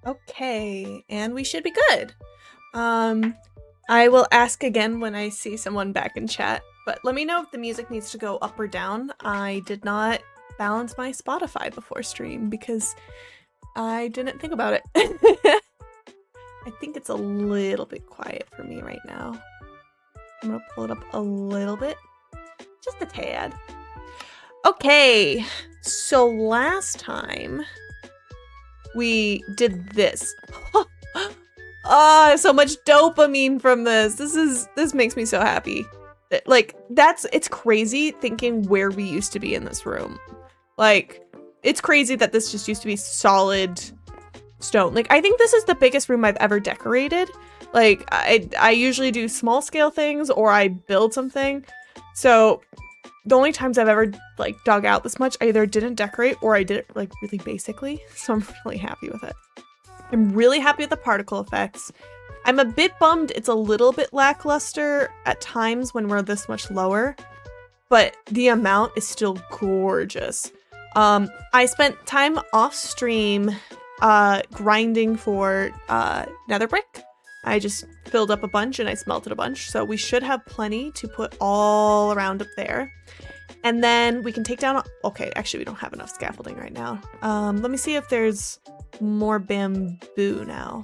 Okay, and we should be good. I will ask again when I see someone back in chat, but let me know if the music needs to go up or down. I did not balance my Spotify before stream because I didn't think about it. I think it's a little bit quiet for me right now. I'm gonna pull it up a little bit, just a tad. Okay, so last time we did this. So much dopamine from this. This makes me so happy. Like, it's crazy thinking where we used to be in this room. Like, it's crazy that this just used to be solid stone. Like, I think this is the biggest room I've ever decorated. Like, I usually do small scale things or I build something. So the only times I've ever like dug out this much, I either didn't decorate or I did it like really basically. So I'm really happy with it. I'm really happy with the particle effects. I'm a bit bummed it's a little bit lackluster at times when we're this much lower, but the amount is still gorgeous. I spent time off stream grinding for nether brick. I just filled up a bunch and I smelted a bunch, so we should have plenty to put all around up there. And then we can take down, okay, actually we don't have enough scaffolding right now. Let me see if there's more bamboo now.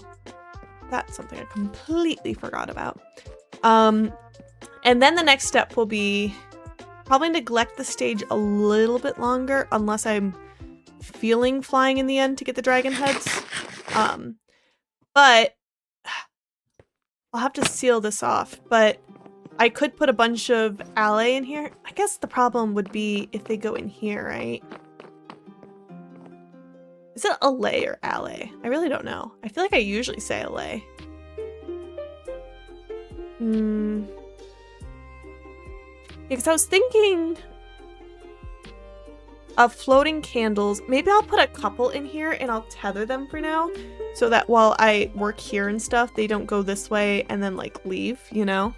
That's something I completely forgot about. And then the next step will be probably neglect the stage a little bit longer unless I'm feeling flying in the end to get the dragon heads. But I'll have to seal this off, but I could put a bunch of alley in here. I guess the problem would be if they go in here, right? Is it alley or alley? I really don't know. I feel like I usually say alley. Yeah, because I was thinking of floating candles. Maybe I'll put a couple in here and I'll tether them for now so that while I work here and stuff, they don't go this way and then like leave, you know?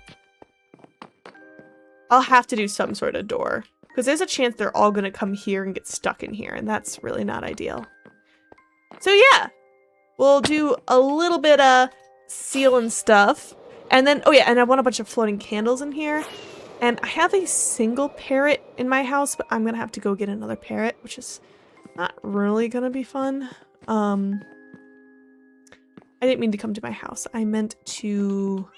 I'll have to do some sort of door because there's a chance they're all gonna come here and get stuck in here, and that's really not ideal. So yeah, we'll do a little bit of seal and stuff. And then, oh yeah, and I want a bunch of floating candles in here. And I have a single parrot in my house, but I'm gonna have to go get another parrot, which is not really gonna be fun. I didn't mean to come to my house. I meant to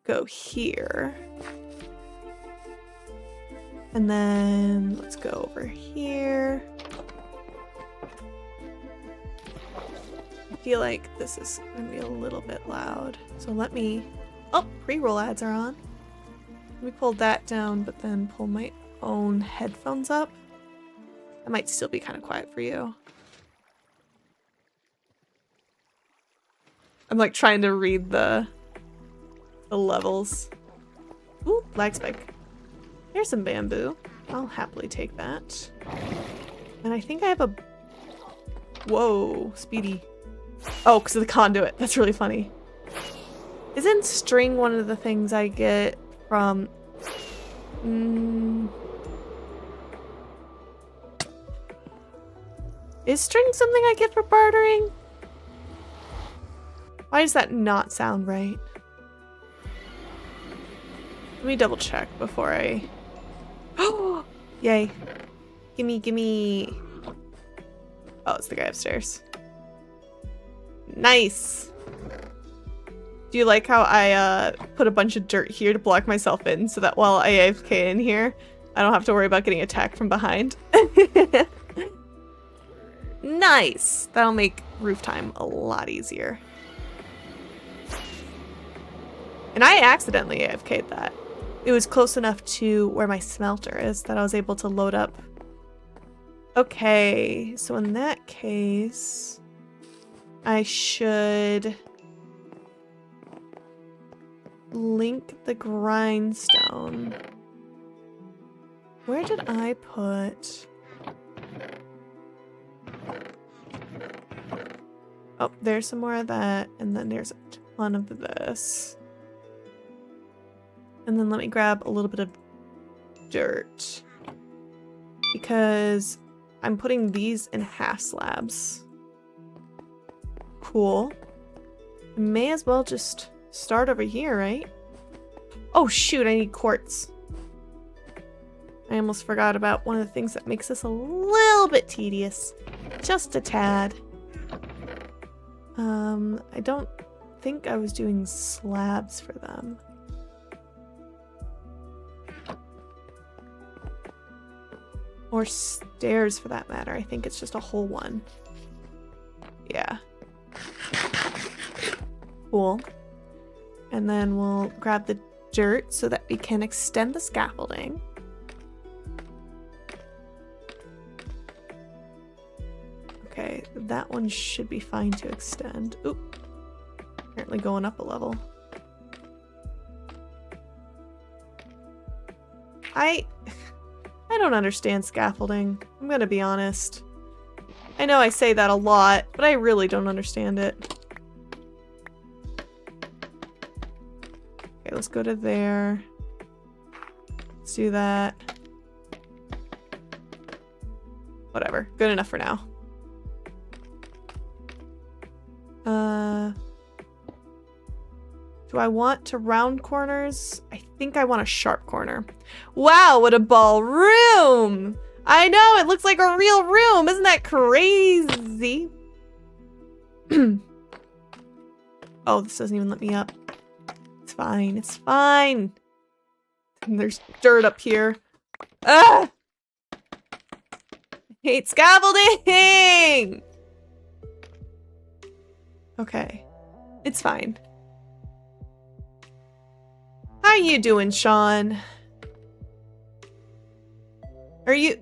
go here. And then let's go over here. I feel like this is gonna be a little bit loud. So let me, oh, pre-roll ads are on. Let me pull that down, but then pull my own headphones up. That might still be kind of quiet for you. I'm like trying to read the levels. Ooh, lag spike. Here's some bamboo. I'll happily take that. And I think I have a... Whoa, speedy. Oh, because of the conduit. That's really funny. Isn't string one of the things I get from... Is string something I get for bartering? Why does that not sound right? Let me double check before I... Oh! Yay. Gimme, gimme. Oh, it's the guy upstairs. Nice! Do you like how I put a bunch of dirt here to block myself in so that while I AFK in here, I don't have to worry about getting attacked from behind? Nice! That'll make roof time a lot easier. And I accidentally AFK'd that. It was close enough to where my smelter is that I was able to load up. Okay, so in that case, I should link the grindstone. Where did I put... Oh, there's some more of that, and then there's a ton of this. And then let me grab a little bit of dirt. Because I'm putting these in half slabs. Cool. May as well just start over here, right? Oh shoot, I need quartz. I almost forgot about one of the things that makes this a little bit tedious. Just a tad. I don't think I was doing slabs for them. Or stairs for that matter. I think it's just a whole one. Yeah. Cool. And then we'll grab the dirt so that we can extend the scaffolding. Okay, that one should be fine to extend. Oop. Apparently going up a level. I don't understand scaffolding. I'm gonna be honest. I know I say that a lot, but I really don't understand it. Okay, let's go to there. Let's do that. Whatever. Good enough for now. Do I want to round corners? I think I want a sharp corner. Wow, what a ballroom! I know, it looks like a real room. Isn't that crazy? Oh, this doesn't even let me up. It's fine, it's fine. And there's dirt up here. Ah! I hate scaffolding! Okay, it's fine. How you doing, Sean? Are you...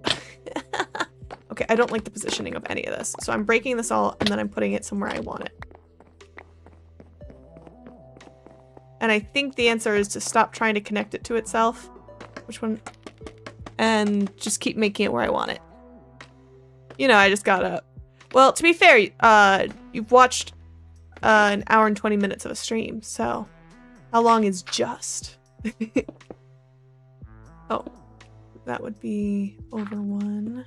Okay, I don't like the positioning of any of this. So I'm breaking this all and then I'm putting it somewhere I want it. And I think the answer is to stop trying to connect it to itself. Which one? And just keep making it where I want it. You know, I just got up. Well, to be fair, you've watched an hour and 20 minutes of a stream, so how long is just? Oh, that would be over 1.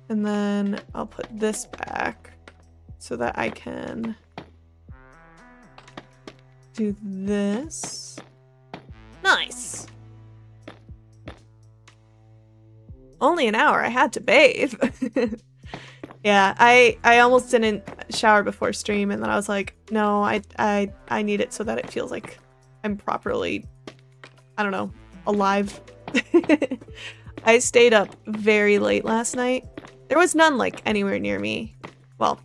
And then I'll put this back so that I can do this. Nice. Only an hour. I had to bathe. Yeah, I almost didn't shower before stream, and then I was like, no, I need it so that it feels like I'm properly, I don't know, alive. I stayed up very late last night. There was none like anywhere near me. Well,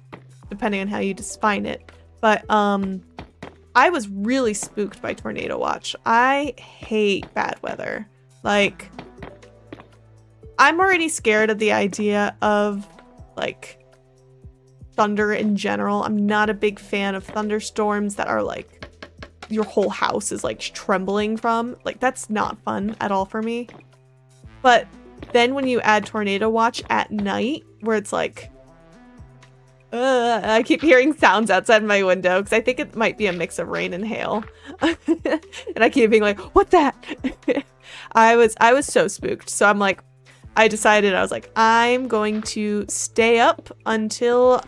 depending on how you define it. But I was really spooked by tornado watch. I hate bad weather. Like, I'm already scared of the idea of like thunder in general. I'm not a big fan of thunderstorms that are like your whole house is like trembling from. Like, that's not fun at all for me. But then when you add tornado watch at night where it's like I keep hearing sounds outside my window because I think it might be a mix of rain and hail. And I keep being like, what's that? I was so spooked. So I'm like, I decided, I was like, I'm going to stay up until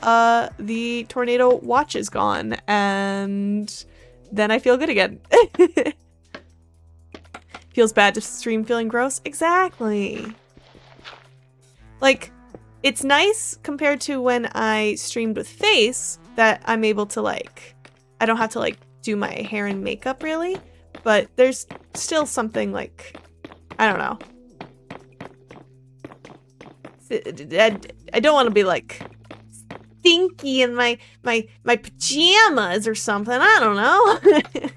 the tornado watch is gone, and then I feel good again. Feels bad to stream feeling gross? Exactly. Like, it's nice compared to when I streamed with Face that I'm able to like, I don't have to like do my hair and makeup really, but there's still something like, I don't know. I don't want to be like stinky in my pajamas or something. I don't know.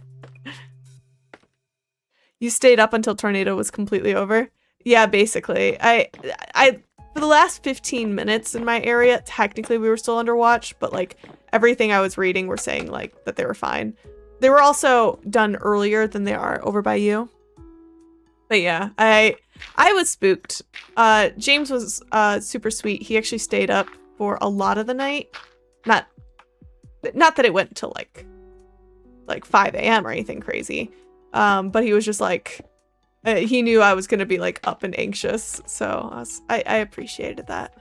You stayed up until tornado was completely over? Yeah, basically. I for the last 15 minutes in my area, technically we were still under watch, but like everything I was reading were saying like that they were fine. They were also done earlier than they are over by you. But yeah, I was spooked. James was super sweet. He actually stayed up for a lot of the night. Not that it went till like 5 a.m. or anything crazy. But he was just like, he knew I was gonna be like up and anxious, so I appreciated that.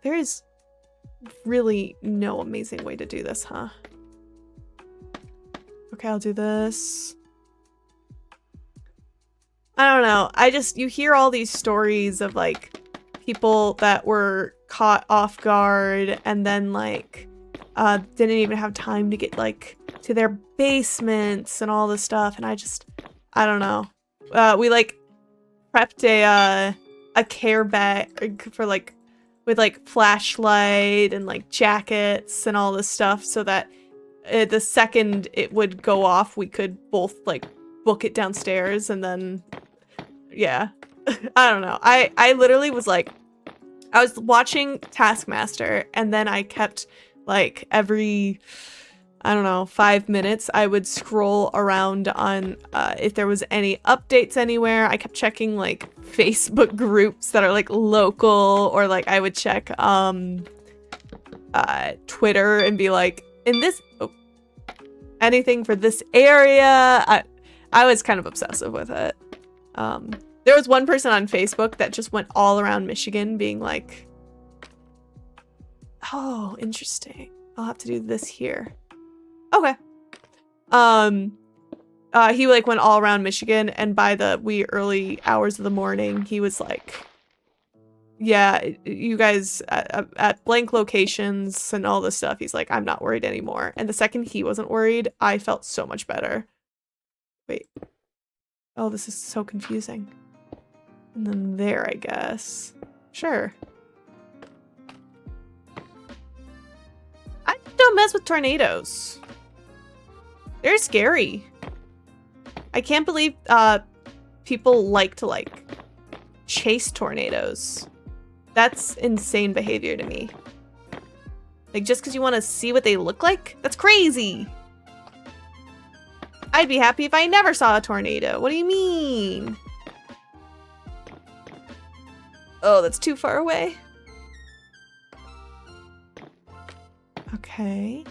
There is really no amazing way to do this, huh? Okay, I'll do this. I don't know. You hear all these stories of like people that were caught off guard and then like didn't even have time to get like to their basements and all this stuff, and I don't know. We like prepped a care bag for like with like flashlight and like jackets and all this stuff so that the second it would go off, we could both like book it downstairs, and then yeah. I don't know. I literally was like, I was watching Taskmaster, and then I kept like every, I don't know, 5 minutes, I would scroll around on if there was any updates anywhere. I kept checking like Facebook groups that are like local, or like I would check Twitter and be like, in this anything for this area. I was kind of obsessive with it. There was one person on Facebook that just went all around Michigan being like, oh, interesting. I'll have to do this here. Okay. He like went all around Michigan, and by the wee early hours of the morning, he was like, yeah, you guys at blank locations and all this stuff. He's like, I'm not worried anymore. And the second he wasn't worried, I felt so much better. Wait. Oh, this is so confusing. And then there, I guess. Sure. I don't mess with tornadoes. They're scary. I can't believe people like to like chase tornadoes. That's insane behavior to me. Like, just because you want to see what they look like? That's crazy. I'd be happy if I never saw a tornado. What do you mean? Oh, that's too far away. Okay.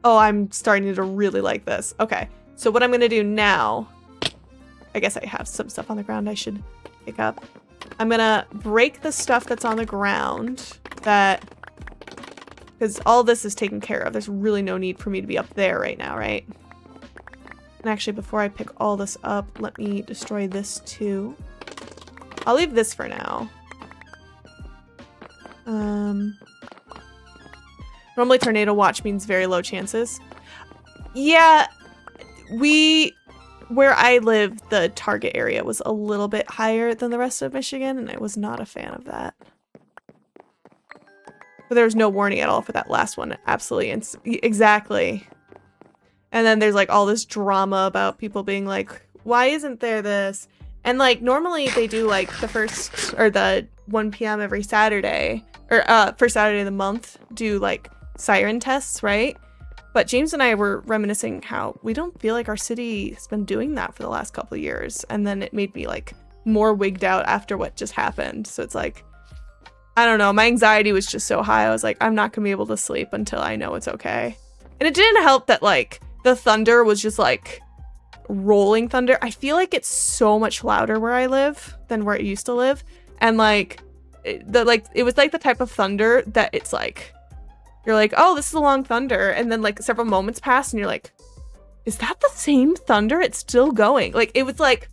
Oh, I'm starting to really like this. Okay, so what I'm gonna do now, I guess I have some stuff on the ground I should pick up. I'm gonna break the stuff that's on the ground because all this is taken care of. There's really no need for me to be up there right now, right? And actually, before I pick all this up, let me destroy this too. I'll leave this for now. Normally tornado watch means very low chances. Yeah, where I live, the target area was a little bit higher than the rest of Michigan, and I was not a fan of that. But there was no warning at all for that last one. Absolutely. Exactly. And then there's like all this drama about people being like, why isn't there this? And like normally they do like the first or the 1 p.m. every Saturday, or first Saturday of the month, do like siren tests, right? But James and I were reminiscing how we don't feel like our city has been doing that for the last couple of years. And then it made me like more wigged out after what just happened. So it's like, I don't know, my anxiety was just so high. I was like, I'm not gonna be able to sleep until I know it's okay. And it didn't help that like the thunder was just like rolling thunder. I feel like it's so much louder where I live than where I used to live. And like it was like the type of thunder that it's like, you're like, oh, this is a long thunder. And then like several moments pass and you're like, is that the same thunder? It's still going. Like it was like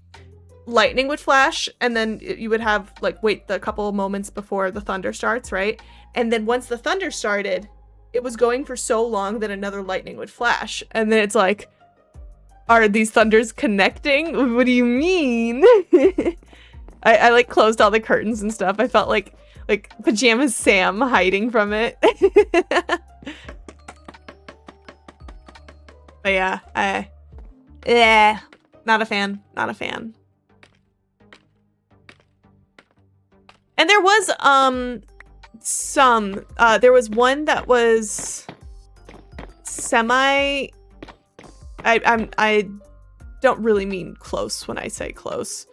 lightning would flash and then you would have like wait the couple of moments before the thunder starts, right? And then once the thunder started, it was going for so long that another lightning would flash. And then it's like, are these thunders connecting? What do you mean? I like closed all the curtains and stuff. I felt like Pajamas Sam hiding from it. But yeah, not a fan. Not a fan. And there was there was one that was semi. I don't really mean close when I say close.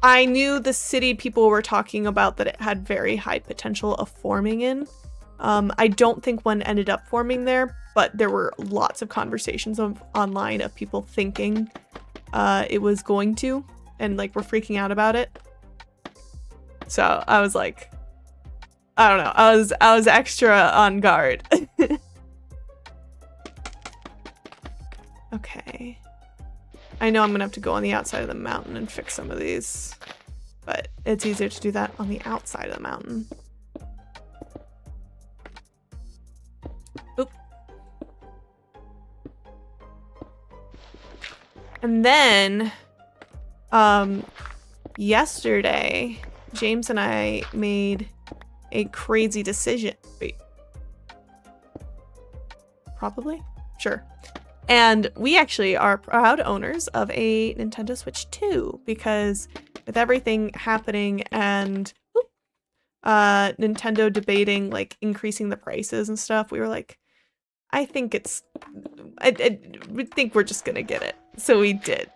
I knew the city people were talking about that it had very high potential of forming in. I don't think one ended up forming there, but there were lots of conversations online of people thinking it was going to, and like we're freaking out about it. So I was like, I don't know. I was extra on guard. Okay. I know I'm gonna have to go on the outside of the mountain and fix some of these, but it's easier to do that on the outside of the mountain. Oop. And then, yesterday, James and I made a crazy decision. Wait. Probably? Sure. And we actually are proud owners of a Nintendo Switch 2 because with everything happening and Nintendo debating like increasing the prices and stuff, we were like, I think we think we're just gonna get it. So we did.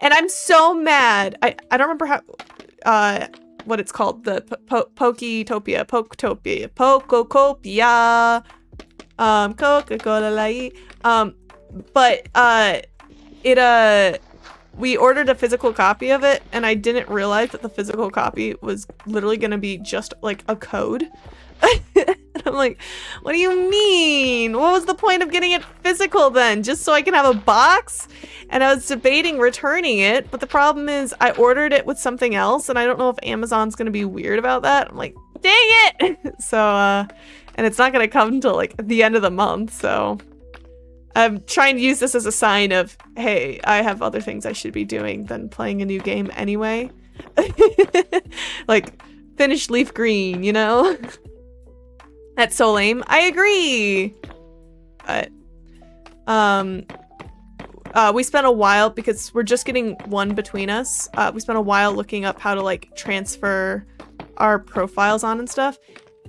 And I'm so mad. I don't remember how what it's called, the Poketopia, Coca-Cola Light. But we ordered a physical copy of it, and I didn't realize that the physical copy was literally gonna be just like a code. And I'm like, what do you mean? What was the point of getting it physical then? Just so I can have a box? And I was debating returning it, but the problem is I ordered it with something else, and I don't know if Amazon's gonna be weird about that. I'm like, dang it! So, and it's not gonna come until like the end of the month, so I'm trying to use this as a sign of, hey, I have other things I should be doing than playing a new game anyway. Like, finish Leaf Green, you know? That's so lame. I agree! But, we spent a while, because we're just getting one between us, we spent a while looking up how to, like, transfer our profiles on and stuff.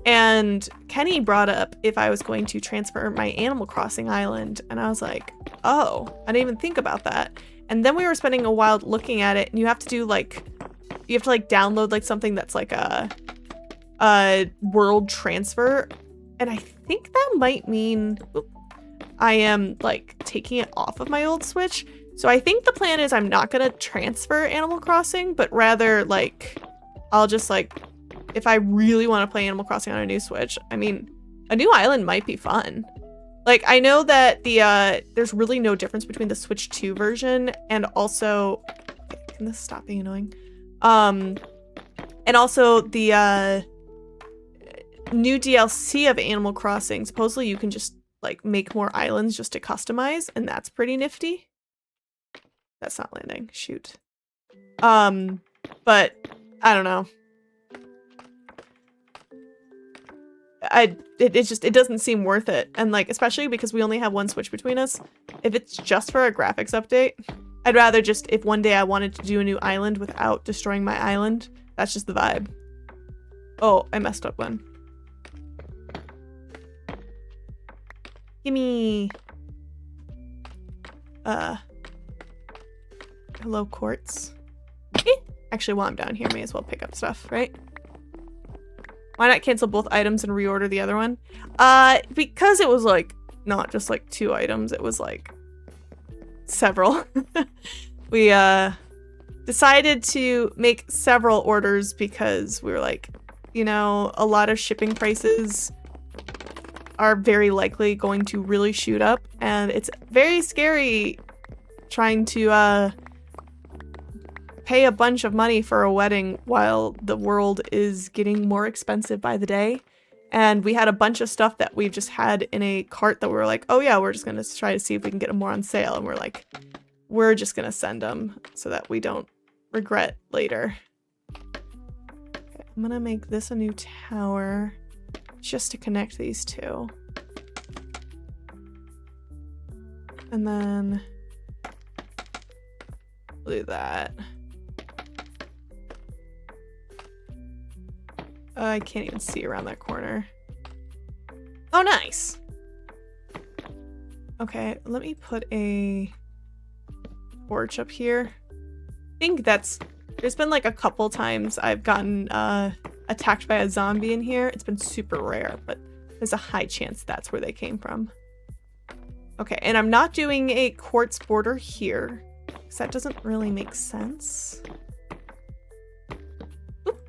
And Kenny brought up if I was going to transfer my Animal Crossing island, and I was like, oh, I didn't even think about that. And then we were spending a while looking at it, and you have to do like, you have to like download like something that's like a world transfer, and I think that might mean I am like taking it off of my old Switch. So I think the plan is I'm not gonna transfer Animal Crossing, but rather like I'll just like, if I really want to play Animal Crossing on a new Switch, I mean, a new island might be fun. Like, I know that there's really no difference between the Switch 2 version and also, can this stop being annoying? And also the new DLC of Animal Crossing. Supposedly you can just like make more islands just to customize, and that's pretty nifty. That's not landing. Shoot. But I don't know. It doesn't seem worth it, and like especially because we only have one Switch between us. If it's just for a graphics update, I'd rather just, if one day I wanted to do a new island without destroying my island, that's just the vibe. Oh, I messed up one. Gimme. Hello, quartz. Actually, while I'm down here, may as well pick up stuff, right? Why not cancel both items and reorder the other one? Because it was like, not just like 2 items, it was like several. We decided to make several orders because we were like, you know, a lot of shipping prices are very likely going to really shoot up, and it's very scary trying to pay a bunch of money for a wedding while the world is getting more expensive by the day. And we had a bunch of stuff that we've just had in a cart that we were like, oh yeah, we're just gonna try to see if we can get them more on sale. And we're like, we're just gonna send them so that we don't regret later. Okay, I'm gonna make this a new tower just to connect these two. And then we'll do that. I can't even see around that corner. Oh, nice. Okay, let me put a torch up here. I think there's been like a couple times I've gotten attacked by a zombie in here. It's been super rare, but there's a high chance that's where they came from. Okay, and I'm not doing a quartz border here because that doesn't really make sense. Oop.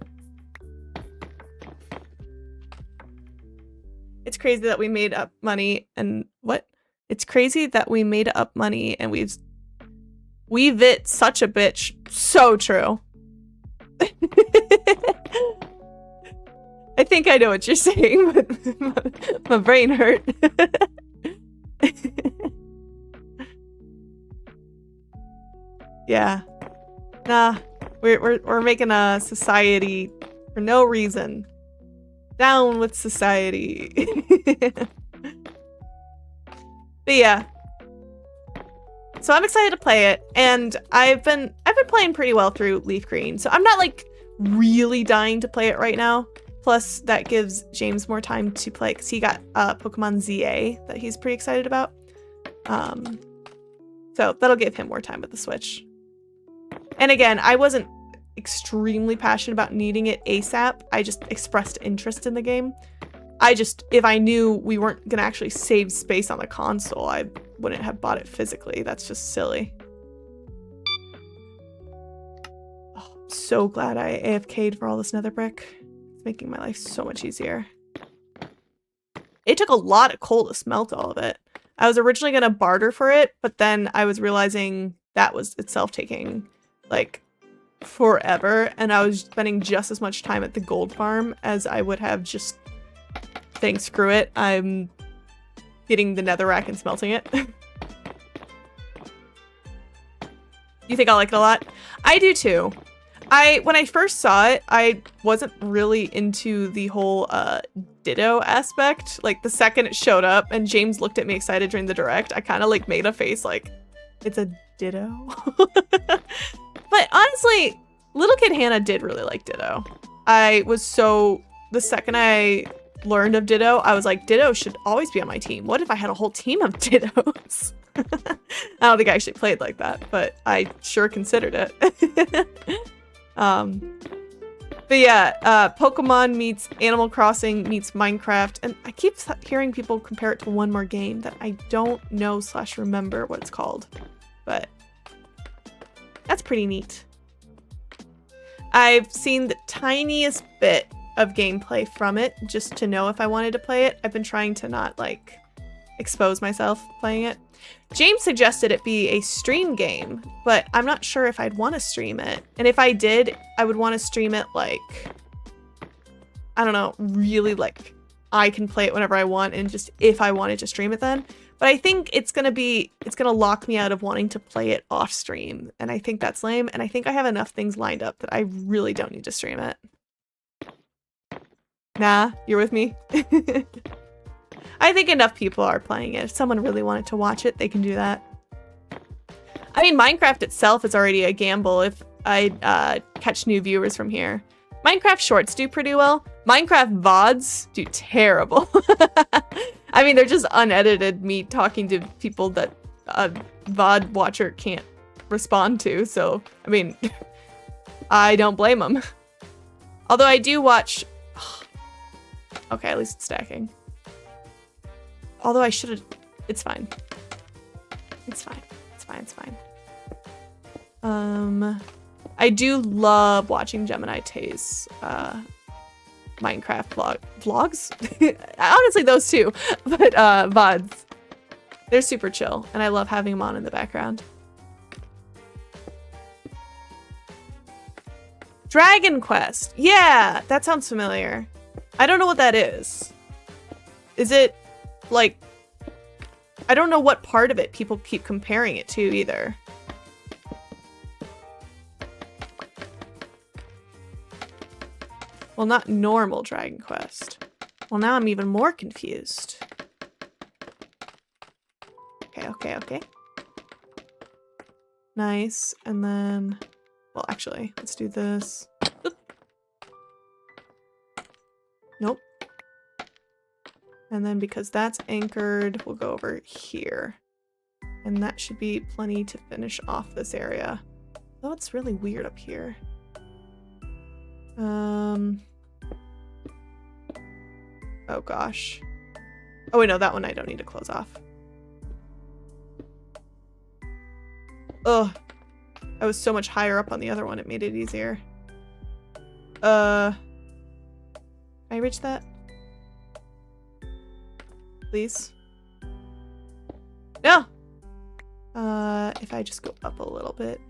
It's crazy that we made up money and what? It's crazy that we made up money and we've it such a bitch. So true. I think I know what you're saying, but my brain hurt. Yeah. Nah, we're making a society for no reason. Down with society. But yeah. So I'm excited to play it, and I've been playing pretty well through Leaf Green. So I'm not like really dying to play it right now. Plus that gives James more time to play because he got Pokemon ZA that he's pretty excited about. So that'll give him more time with the Switch. And again, I wasn't extremely passionate about needing it ASAP. I just expressed interest in the game. If I knew we weren't gonna actually save space on the console, I wouldn't have bought it physically. That's just silly. Oh, I'm so glad I AFK'd for all this nether brick. It's making my life so much easier. It took a lot of coal to smelt all of it. I was originally gonna barter for it, but then I was realizing that was itself taking like forever, and I was spending just as much time at the gold farm as I would have just saying screw it, I'm getting the netherrack and smelting it. You think I'll like it a lot? I do too. When I first saw it, I wasn't really into the whole ditto aspect. Like the second it showed up and James looked at me excited during the direct, I kind of like made a face like, it's a ditto? But honestly, little kid Hannah did really like ditto. The second I learned of ditto, I was like, ditto should always be on my team. What if I had a whole team of dittos? I don't think I actually played like that, but I sure considered it. But yeah, Pokemon meets Animal Crossing meets Minecraft, and I keep hearing people compare it to one more game that I don't know / remember what it's called, but that's pretty neat. I've seen the tiniest bit of gameplay from it just to know if I wanted to play it. I've been trying to not like expose myself playing it. James suggested it be a stream game, but I'm not sure if I'd want to stream it. And if I did, I would want to stream it like, I don't know, really like I can play it whenever I want and just if I wanted to stream it then. But I think it's gonna lock me out of wanting to play it off stream. And I think that's lame. And I think I have enough things lined up that I really don't need to stream it. Nah, you're with me? I think enough people are playing it. If someone really wanted to watch it, they can do that. I mean, Minecraft itself is already a gamble if I catch new viewers from here. Minecraft shorts do pretty well. Minecraft VODs do terrible. I mean, they're just unedited me talking to people that a VOD watcher can't respond to. So, I mean, I don't blame them. Although I do watch... Okay, at least it's stacking. Although I should have... It's fine. It's fine. It's fine. It's fine. I do love watching Gemini Tay's Minecraft vlogs. Honestly, those two. But VODs. They're super chill. And I love having them on in the background. Dragon Quest. Yeah, that sounds familiar. I don't know what that is. Is it like... I don't know what part of it people keep comparing it to either. Well, not normal Dragon Quest. Well, now I'm even more confused. Okay. Nice. And then... Well, actually, let's do this. Oop. Nope. And then because that's anchored, we'll go over here. And that should be plenty to finish off this area. Oh, it's really weird up here. Oh gosh. Oh wait, no, that one I don't need to close off. Ugh. I was so much higher up on the other one, it made it easier. Can I reach that? Please. No. If I just go up a little bit.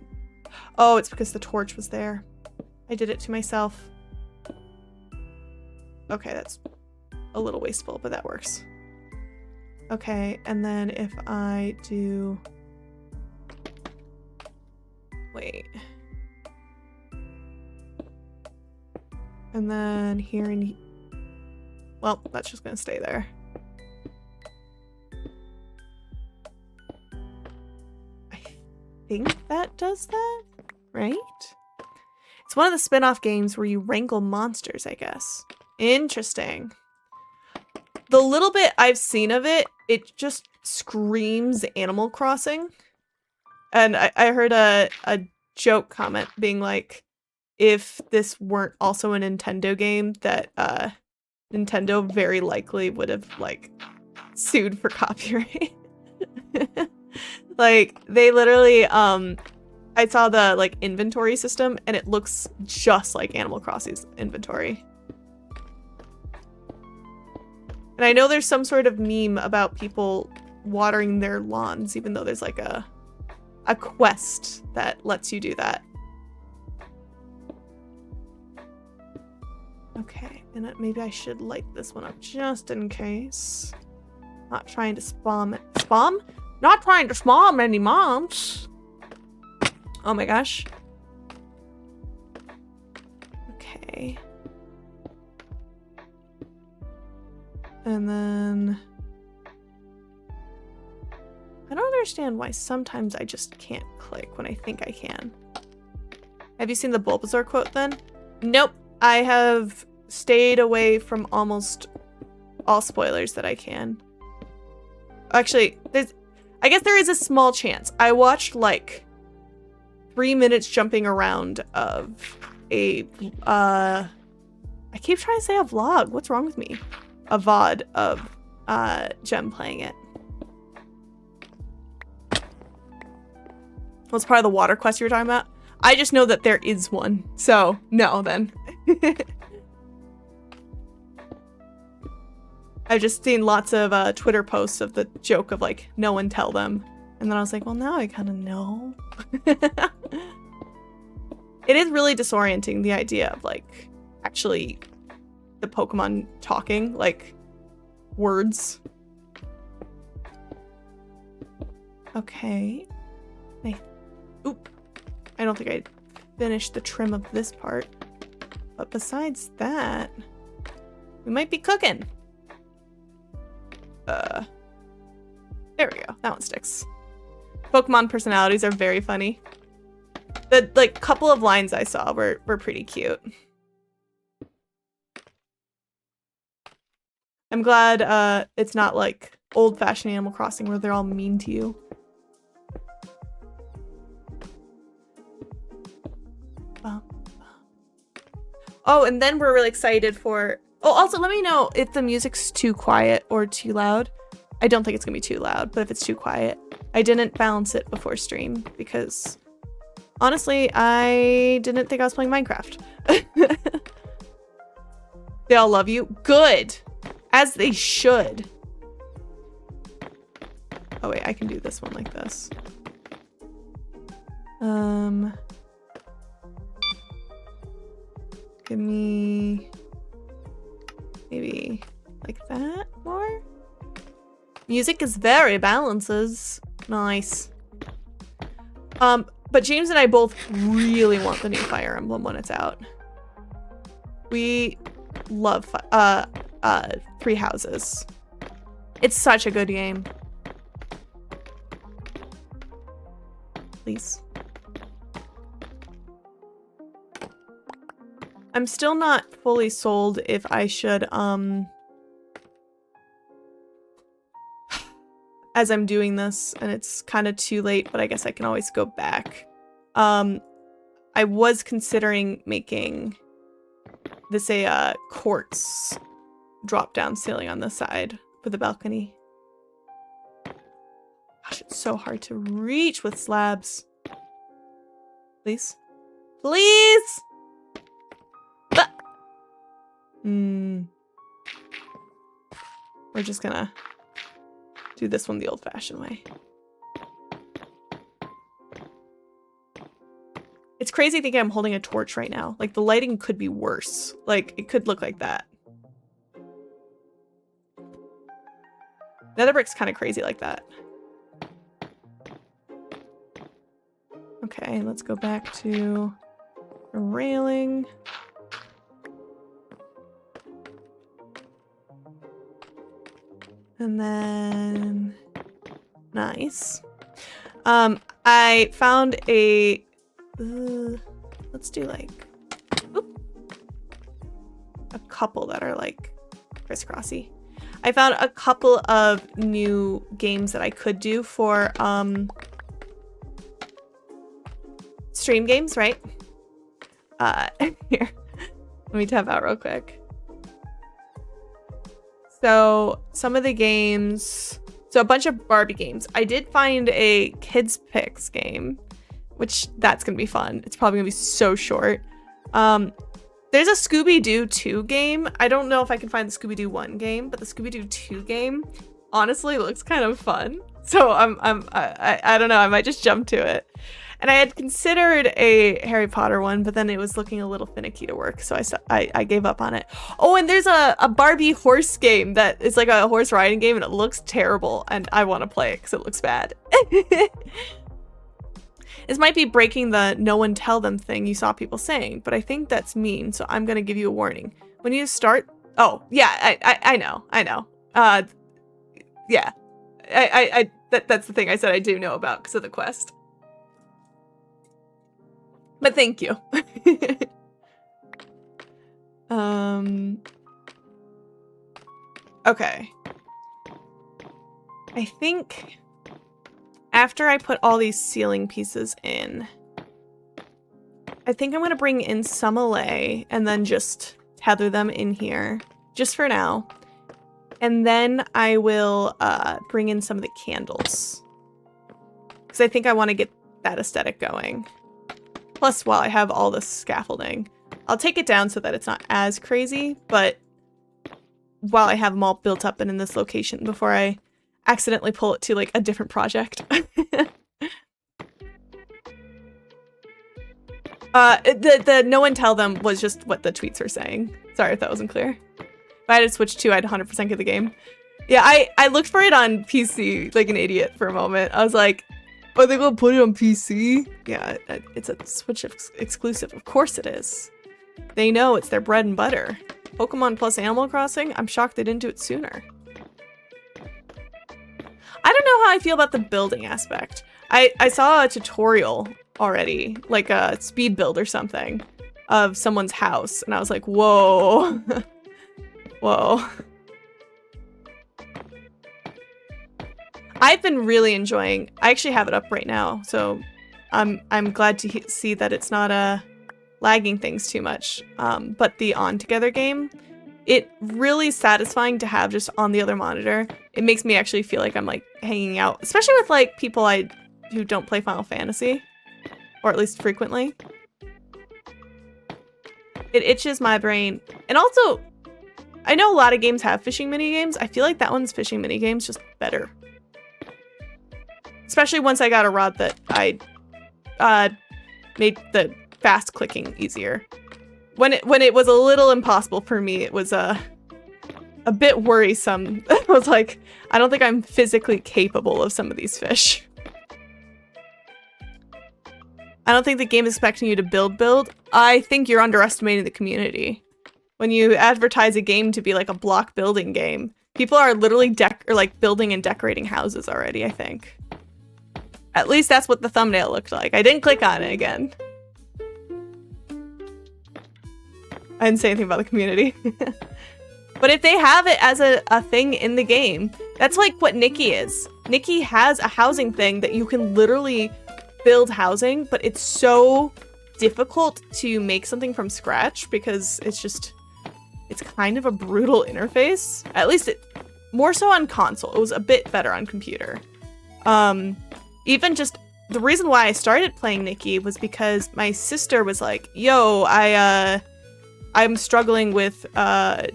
Oh, it's because the torch was there. I did it to myself. Okay, that's a little wasteful, but that works. Okay, and then if I do... Wait. And then here and... Well, that's just gonna stay there. I think that does that, right? It's one of the spin-off games where you wrangle monsters, I guess. Interesting. The little bit I've seen of it, it just screams Animal Crossing. And I heard a joke comment being like, if this weren't also a Nintendo game, that Nintendo very likely would have like sued for copyright. Like they literally I saw the like inventory system and it looks just like Animal Crossing's inventory. And I know there's some sort of meme about people watering their lawns, even though there's like a quest that lets you do that. Okay, and maybe I should light this one up just in case. Not trying to spawn Not trying to spawn any moms. Oh my gosh. Okay. And then... I don't understand why sometimes I just can't click when I think I can. Have you seen the Bulbasaur quote then? Nope. I have stayed away from almost all spoilers that I can. Actually, I guess there is a small chance. I watched like 3 minutes jumping around of a, I keep trying to say a vlog. What's wrong with me? A VOD of Gem playing it. What's part of the water quest you were talking about? I just know that there is one. So, no, then. I've just seen lots of Twitter posts of the joke of like, no one tell them. And then I was like, well, now I kind of know. It is really disorienting, the idea of like, actually the Pokemon talking, like, words. Okay. Oop. I don't think I finished the trim of this part. But besides that, we might be cooking. There we go. That one sticks. Pokemon personalities are very funny. The like couple of lines I saw were pretty cute. I'm glad it's not like old-fashioned Animal Crossing where they're all mean to you. Oh, and then we're really excited for... Oh, also, let me know if the music's too quiet or too loud. I don't think it's gonna be too loud, but if it's too quiet. I didn't balance it before stream because, honestly, I didn't think I was playing Minecraft. They all love you? Good! As they should. Oh wait, I can do this one like this. Give me maybe like that more. Music is very balances. Nice. But James and I both really want the new Fire Emblem when it's out. We love Three Houses. It's such a good game. Please. I'm still not fully sold if I should, as I'm doing this, and it's kind of too late, but I guess I can always go back. I was considering making this a quartz drop-down ceiling on the side for the balcony. Gosh, it's so hard to reach with slabs. Please? Please! We're just gonna do this one the old-fashioned way. It's crazy thinking I'm holding a torch right now. Like, the lighting could be worse. Like, it could look like that. Nether brick's kind of crazy like that. Okay, let's go back to a railing. And then... Nice. I found a... let's do like a couple that are like crisscrossy. I found a couple of new games that I could do for stream games, right? Here, let me tab out real quick. So some of the games, so a bunch of Barbie games. I did find a Kids Picks game, which that's gonna be fun. It's probably gonna be so short. There's a Scooby-Doo 2 game. I don't know if I can find the Scooby-Doo 1 game, but the Scooby-Doo 2 game honestly looks kind of fun. So I don't know, I might just jump to it. And I had considered a Harry Potter one, but then it was looking a little finicky to work, so I gave up on it. Oh, and there's a Barbie horse game that is like a horse riding game, and it looks terrible, and I want to play it because it looks bad. This might be breaking the no one tell them thing you saw people saying, but I think that's mean, so I'm gonna give you a warning. When you start... Oh, yeah, I know. Yeah. That's the thing I said I do know about because of the quest. But thank you. Okay. I think... After I put all these ceiling pieces in, I think I'm going to bring in some allay and then just tether them in here, just for now. And then I will bring in some of the candles, because I think I want to get that aesthetic going. Plus, while I have all this scaffolding, I'll take it down so that it's not as crazy, but while I have them all built up and in this location before I accidentally pull it to like a different project. The no one tell them was just what the tweets were saying. Sorry if that wasn't clear. If I had to switch to, I'd 100% get the game. Yeah, I looked for it on PC like an idiot for a moment. I was like, are they gonna put it on PC? Yeah, it's a Switch exclusive. Of course it is. They know it's their bread and butter. Pokemon plus Animal Crossing? I'm shocked they didn't do it sooner. I don't know how I feel about the building aspect. I saw a tutorial already, like a speed build or something, of someone's house, and I was like, whoa. Whoa. I've been really enjoying, I actually have it up right now, so I'm glad to see that it's not lagging things too much. But the On Together game, it really satisfying to have just on the other monitor. It makes me actually feel like I'm like hanging out, especially with like people who don't play Final Fantasy, or at least frequently. It itches my brain. And also, I know a lot of games have fishing mini games. I feel like that one's fishing mini games just better. Especially once I got a rod that I made the fast clicking easier. When it was a little impossible for me, it was a bit worrisome. I was like, I don't think I'm physically capable of some of these fish. I don't think the game is expecting you to build. I think you're underestimating the community. When you advertise a game to be like a block building game, people are literally building and decorating houses already, I think. At least that's what the thumbnail looked like. I didn't click on it again. I didn't say anything about the community. But if they have it as a thing in the game, that's like what Nikki is. Nikki has a housing thing that you can literally build housing, but it's so difficult to make something from scratch because it's kind of a brutal interface. At least more so on console. It was a bit better on computer. Even just the reason why I started playing Nikki was because my sister was like, yo, I'm struggling with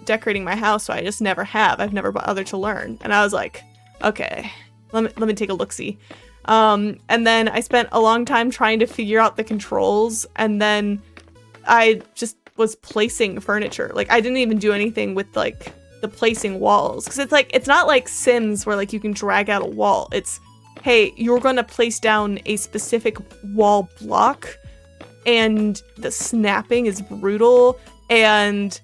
decorating my house, so I just never have. I've never bothered to learn. And I was like, Okay, let me take a look-see. And then I spent a long time trying to figure out the controls, and then I just was placing furniture. Like, I didn't even do anything with, like, the placing walls. Because it's, like, it's not like Sims where, like, you can drag out a wall. It's, hey, you're going to place down a specific wall block, and the snapping is brutal, and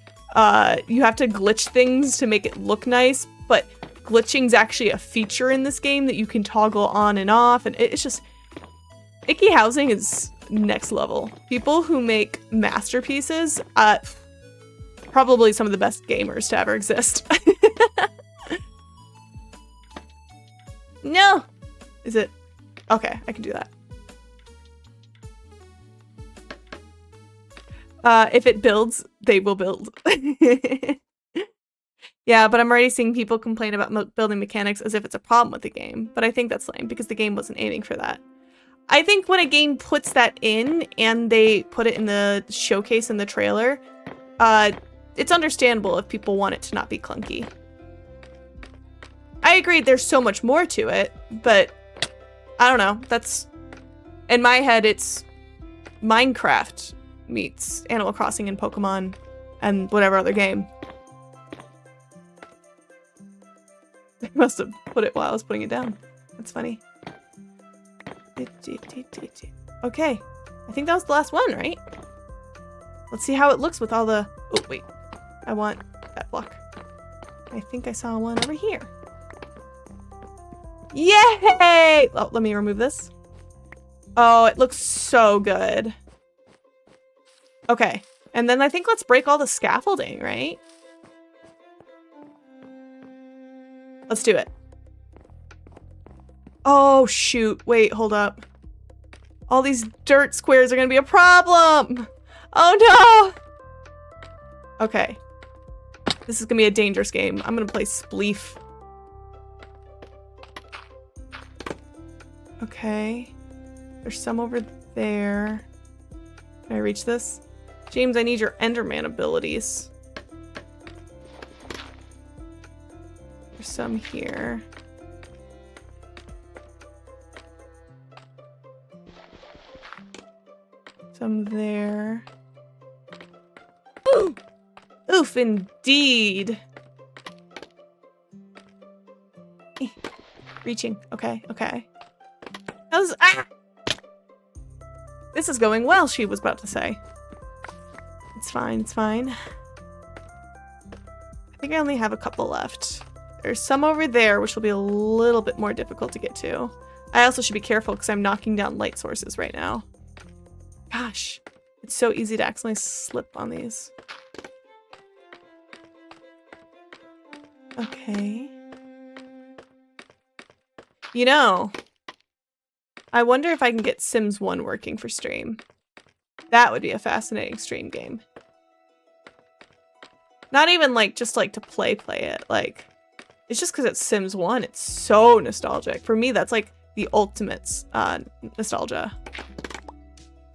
you have to glitch things to make it look nice, but glitching's actually a feature in this game that you can toggle on and off, and it's just... Icky housing is next level. People who make masterpieces, probably some of the best gamers to ever exist. No! Is it? Okay, I can do that. If it builds, they will build. Yeah, but I'm already seeing people complain about building mechanics as if it's a problem with the game. But I think that's lame because the game wasn't aiming for that. I think when a game puts that in and they put it in the showcase in the trailer, it's understandable if people want it to not be clunky. I agree there's so much more to it, but I don't know. That's... In my head, it's Minecraft meets Animal Crossing and Pokemon and whatever other game. I must have put it while I was putting it down. That's funny. Okay. I think that was the last one, right? Let's see how it looks with all the... Oh, wait. I want that block. I think I saw one over here. Yay! Oh, let me remove this. Oh, it looks so good. Okay. And then I think let's break all the scaffolding, right? Let's do it. Oh, shoot. Wait, hold up. All these dirt squares are gonna be a problem. Oh, no. Okay. This is gonna be a dangerous game. I'm gonna play Spleef. Okay. There's some over there. Can I reach this? James, I need your Enderman abilities. There's some here. Some there. Ooh! Oof, indeed. Reaching. Okay, okay. Ah! This is going well, she was about to say. It's fine, it's fine. I think I only have a couple left. There's some over there, which will be a little bit more difficult to get to. I also should be careful because I'm knocking down light sources right now. Gosh, it's so easy to accidentally slip on these. Okay. You know, I wonder if I can get Sims 1 working for stream. That would be a fascinating stream game. Not even like just like to play it. Like, it's just because it's Sims 1. It's so nostalgic. For me, that's like the ultimate nostalgia.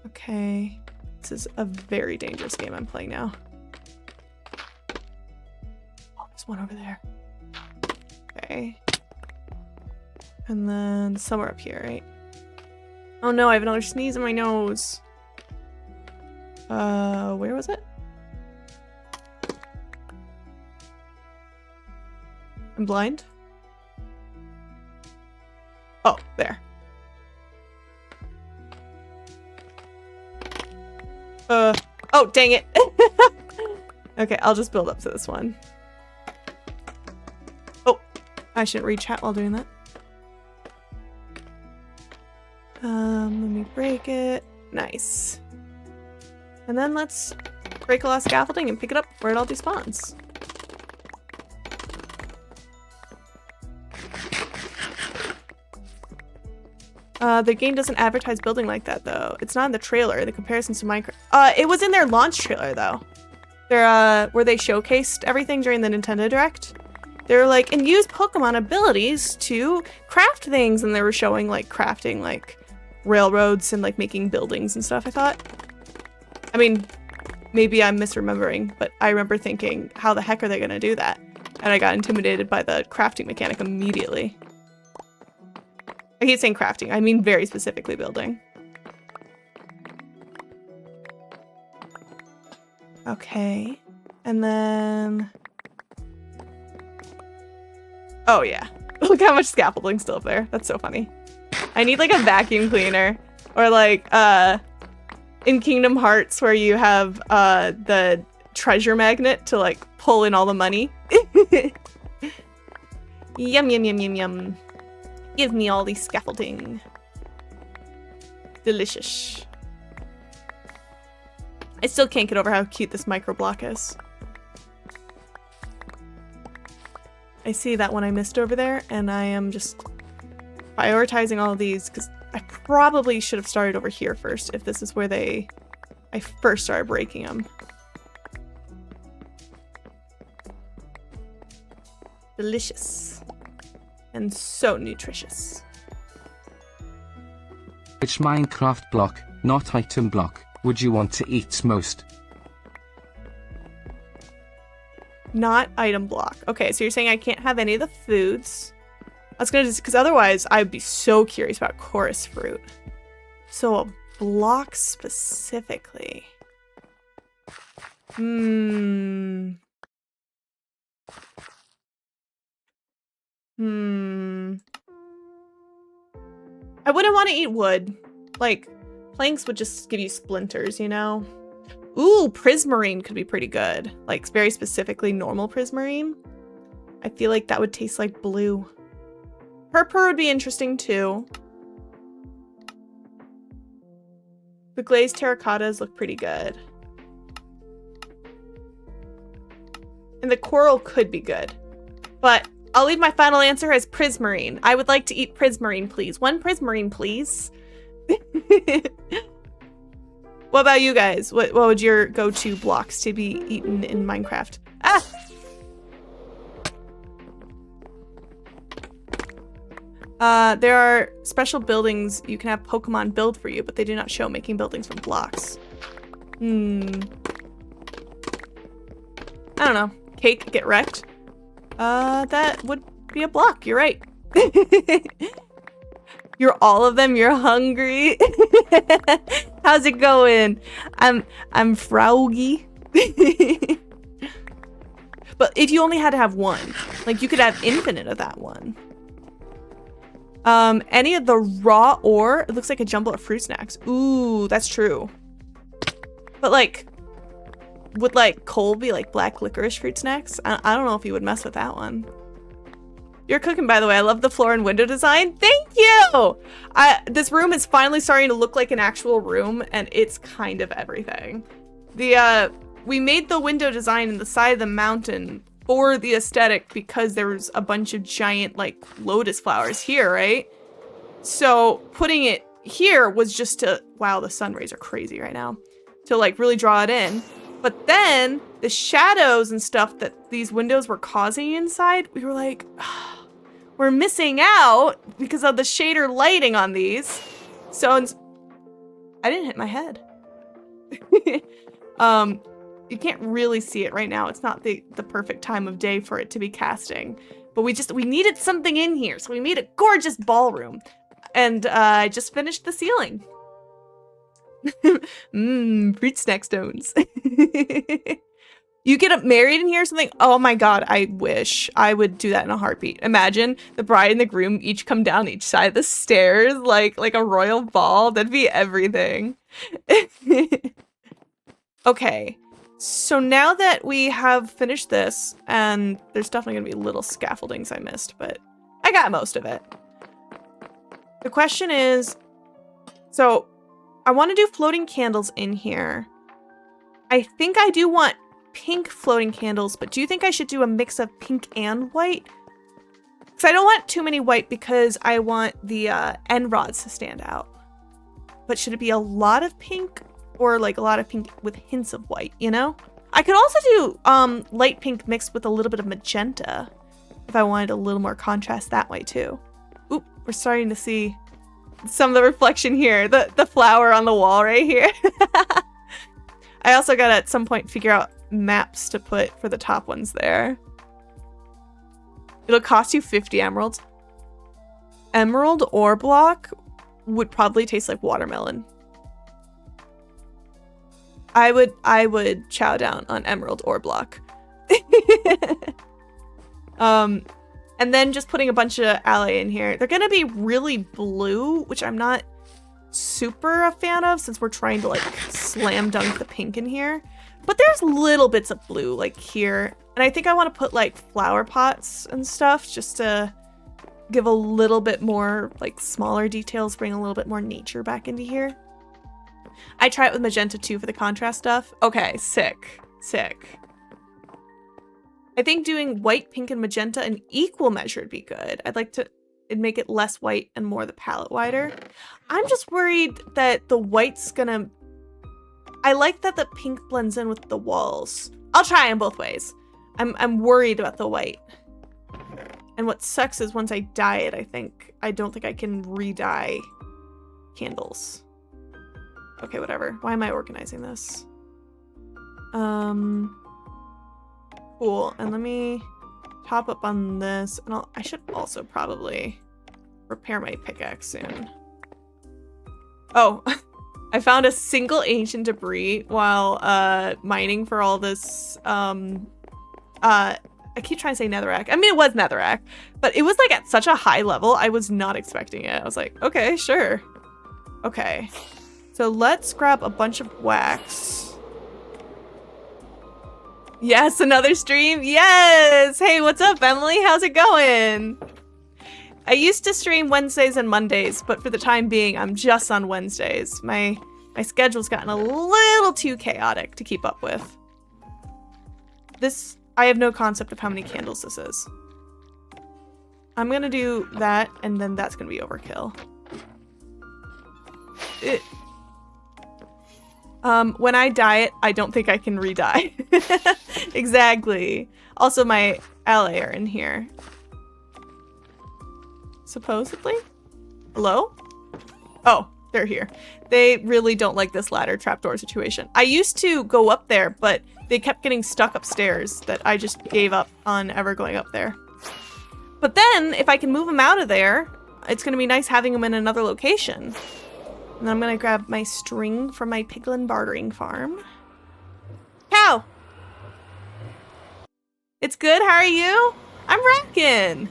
Okay. This is a very dangerous game I'm playing now. Oh, there's one over there. Okay. And then somewhere up here, right? Oh no, I have another sneeze in my nose. Where was it? I'm blind. Oh, there. Oh, dang it. Okay, I'll just build up to this one. Oh, I shouldn't read chat while doing that. Let me break it. Nice. And then let's break a lot of scaffolding and pick it up where it all despawns. The game doesn't advertise building like that though. It's not in the trailer. The comparisons to Minecraft. It was in their launch trailer though. They're where they showcased everything during the Nintendo Direct. They were like, and use Pokemon abilities to craft things, and they were showing like crafting like railroads and like making buildings and stuff. I thought. I mean, maybe I'm misremembering, but I remember thinking, how the heck are they gonna do that? And I got intimidated by the crafting mechanic immediately. I keep saying crafting. I mean very specifically building. Okay. And then... Oh, yeah. Look how much scaffolding's still up there. That's so funny. I need like a vacuum cleaner. Or like in Kingdom Hearts where you have the treasure magnet to like pull in all the money. Yum, yum, yum, yum, yum. Give me all the scaffolding. Delicious. I still can't get over how cute this micro block is. I see that one I missed over there, and I am just prioritizing all of these because I probably should have started over here first if this is where I first started breaking them. Delicious. And so nutritious. Which Minecraft block, not item block, would you want to eat most? Not item block. Okay, so you're saying I can't have any of the foods. I was gonna just, because otherwise I'd be so curious about chorus fruit. So a block specifically. I wouldn't want to eat wood. Like, planks would just give you splinters, you know? Ooh, prismarine could be pretty good. Like, very specifically normal prismarine. I feel like that would taste like blue. Purpur would be interesting too. The glazed terracottas look pretty good. And the coral could be good. But I'll leave my final answer as prismarine. I would like to eat prismarine, please. One prismarine, please. What about you guys? What would your go-to blocks to be eaten in Minecraft? Ah! There are special buildings you can have Pokemon build for you, but they do not show making buildings from blocks. I don't know. Cake, get wrecked. That would be a block. You're right. You're all of them. You're hungry. How's it going? I'm froggy. But if you only had to have one, like you could have infinite of that one. Any of the raw ore, it looks like a jumble of fruit snacks. Ooh, that's true. But like, would like coal be like black licorice fruit snacks? I don't know if you would mess with that one. You're cooking, by the way. I love the floor and window design. Thank you! This room is finally starting to look like an actual room, and it's kind of everything. We made the window design in the side of the mountain for the aesthetic because there was a bunch of giant, like, lotus flowers here, right? So putting it here was just to... Wow, the sun rays are crazy right now. To, like, really draw it in. But then the shadows and stuff that these windows were causing inside, we were like, oh, we're missing out because of the shader lighting on these. So I didn't hit my head. You can't really see it right now. It's not the perfect time of day for it to be casting. But we needed something in here. So we made a gorgeous ballroom. And I just finished the ceiling. Fruit snack stones. You get married in here or something? Oh my god, I wish. I would do that in a heartbeat. Imagine the bride and the groom each come down each side of the stairs like a royal ball. That'd be everything. Okay, so now that we have finished this, and there's definitely gonna be little scaffoldings I missed, but I got most of it. The question is, so I want to do floating candles in here. I think I do want pink floating candles, but do you think I should do a mix of pink and white? Because I don't want too many white because I want the end rods to stand out. But should it be a lot of pink or like a lot of pink with hints of white, you know? I could also do light pink mixed with a little bit of magenta if I wanted a little more contrast that way too. Oop, we're starting to see some of the reflection here, the flower on the wall right here. I also gotta at some point figure out maps to put for the top ones there. It'll cost you 50 emeralds. emerald ore block would probably taste like watermelon. I would chow down on emerald ore block. And then just putting a bunch of alloy in here. They're gonna be really blue, which I'm not super a fan of since we're trying to like slam dunk the pink in here. But there's little bits of blue like here. And I think I want to put like flower pots and stuff just to give a little bit more like smaller details, bring a little bit more nature back into here. I try it with magenta too for the contrast stuff. Okay, sick, sick. I think doing white, pink, and magenta in equal measure would be good. I'd like to make it less white and more the palette wider. I'm just worried that the white's gonna... I like that the pink blends in with the walls. I'll try them both ways. I'm worried about the white. And what sucks is once I dye it, I don't think I can re-dye candles. Okay, whatever. Why am I organizing this? Cool, and let me top up on this, and I should also probably repair my pickaxe soon. Oh, I found a single ancient debris while mining for all this, I keep trying to say netherrack. I mean, it was netherrack, but it was like at such a high level, I was not expecting it. I was like, okay, sure. Okay, so let's grab a bunch of wax. Yes, another stream. Yes. Hey, what's up, Emily? How's it going? I used to stream Wednesdays and Mondays, but for the time being, I'm just on Wednesdays. My schedule's gotten a little too chaotic to keep up with. I have no concept of how many candles this is. I'm gonna do that, and then that's gonna be overkill. When I dye it, I don't think I can re-dye. Exactly. Also, my alloy are in here. Supposedly? Hello? Oh, they're here. They really don't like this ladder trapdoor situation. I used to go up there, but they kept getting stuck upstairs that I just gave up on ever going up there. But then, if I can move them out of there, it's gonna be nice having them in another location. And then I'm gonna grab my string from my piglin bartering farm. Cow! It's good, how are you? I'm rockin'!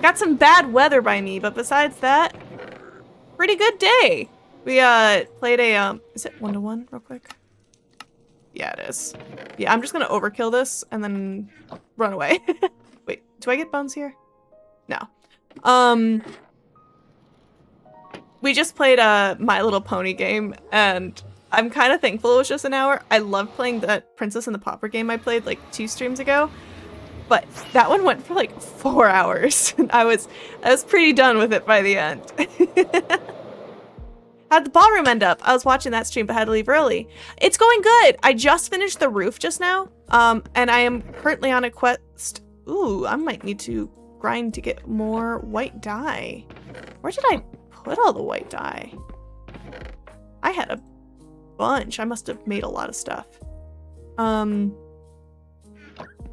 Got some bad weather by me, but besides that, pretty good day. We played a, is it 1-to-1 real quick? Yeah, it is. Yeah, I'm just gonna overkill this and then run away. Wait, do I get bones here? No. We just played a My Little Pony game, and I'm kind of thankful it was just an hour. I love playing that Princess and the Pauper game I played like 2 streams ago, but that one went for like 4 hours, and I was pretty done with it by the end. How'd the ballroom end up? I was watching that stream, but had to leave early. It's going good. I just finished the roof just now, and I am currently on a quest. Ooh, I might need to grind to get more white dye. Where did I put all the white dye? I had a bunch. I must have made a lot of stuff. But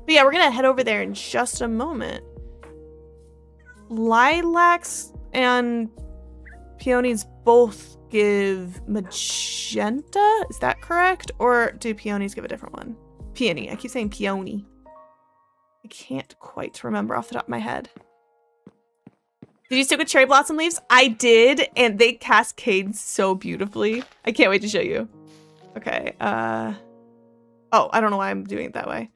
yeah, we're gonna head over there in just a moment. Lilacs and peonies both give magenta? Is that correct? Or do peonies give a different one? Peony. I keep saying peony. I can't quite remember off the top of my head. Did you stick with cherry blossom leaves? I did, and they cascade so beautifully. I can't wait to show you. Okay, oh, I don't know why I'm doing it that way.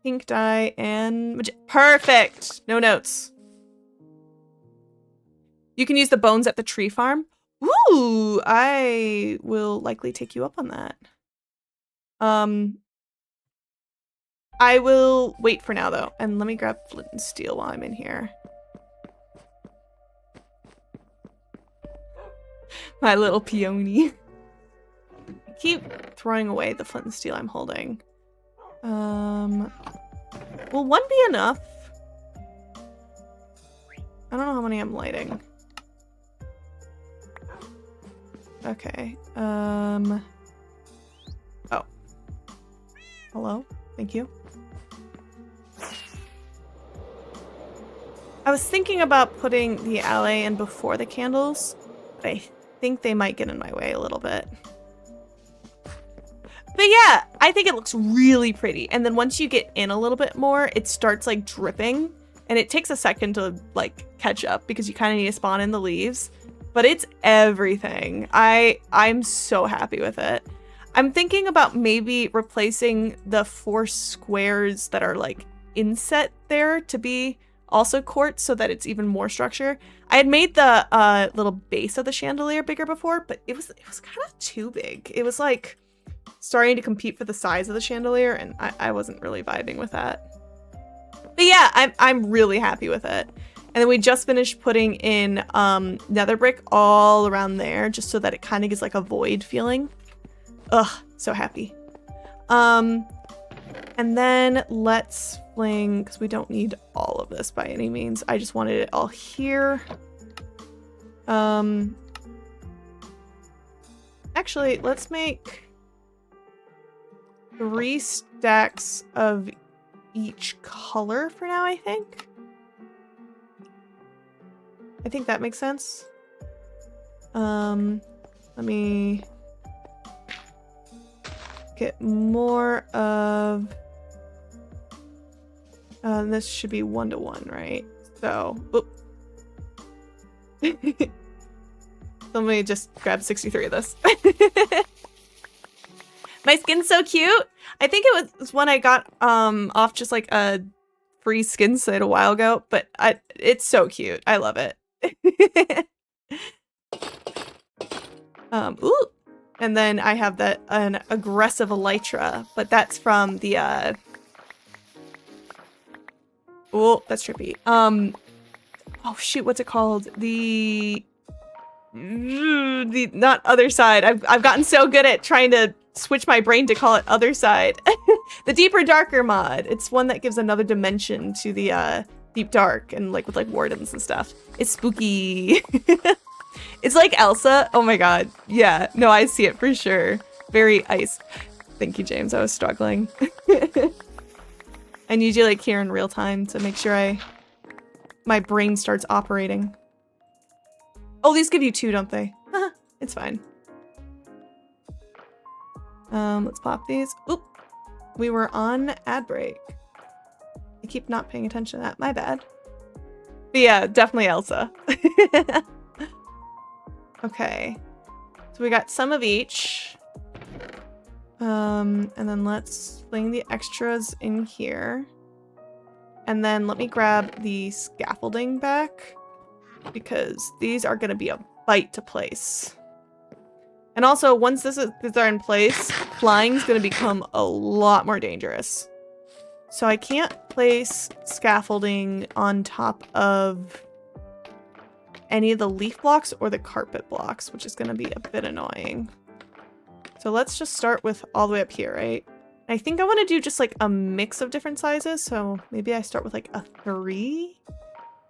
Pink dye and perfect! No notes. You can use the bones at the tree farm. Ooh, I will likely take you up on that. I will wait for now, though. And let me grab flint and steel while I'm in here. My little peony. I keep throwing away the flint and steel I'm holding. Will 1 be enough? I don't know how many I'm lighting. Okay. Oh. Hello? Thank you. I was thinking about putting the alley in before the candles, but I think they might get in my way a little bit. But yeah, I think it looks really pretty. And then once you get in a little bit more, it starts like dripping. And it takes a second to like catch up because you kind of need to spawn in the leaves. But it's everything. I'm so happy with it. I'm thinking about maybe replacing the 4 squares that are like inset there to be also quartz so that it's even more structure. I had made the little base of the chandelier bigger before, but it was kind of too big. It was like starting to compete for the size of the chandelier, and I wasn't really vibing with that. But yeah, I'm really happy with it. And then we just finished putting in nether brick all around there just so that it kind of gives like a void feeling. Ugh, so happy. And then let's fling, because we don't need all of this by any means. I just wanted it all here. Actually, let's make 3 stacks of each color for now, I think. I think that makes sense. Let me get more of... this should be 1 to 1, right? So, oop. Let me just grab 63 of this. My skin's so cute. I think it was one I got off just like a free skin site a while ago, but it's so cute. I love it. Ooh. And then I have an aggressive elytra, but that's from the oh, that's trippy. Oh shoot, what's it called? The not other side. I've gotten so good at trying to switch my brain to call it other side. The deeper darker mod. It's one that gives another dimension to the deep dark and like with like wardens and stuff. It's spooky. It's like Elsa. Oh my god. Yeah, no, I see it for sure. Very ice. Thank you, James. I was struggling. I need you like here in real time to make sure my brain starts operating. Oh, these give you 2, don't they? It's fine. Let's pop these. Oop. We were on ad break. I keep not paying attention to that. My bad. But yeah, definitely Elsa. Okay. So we got some of each. And then let's fling the extras in here. And then let me grab the scaffolding back, because these are going to be a bite to place. And also, once these are in place, flying is going to become a lot more dangerous. So I can't place scaffolding on top of any of the leaf blocks or the carpet blocks, which is going to be a bit annoying. So let's just start with all the way up here, right? I think I want to do just like a mix of different sizes. So maybe I start with like a 3.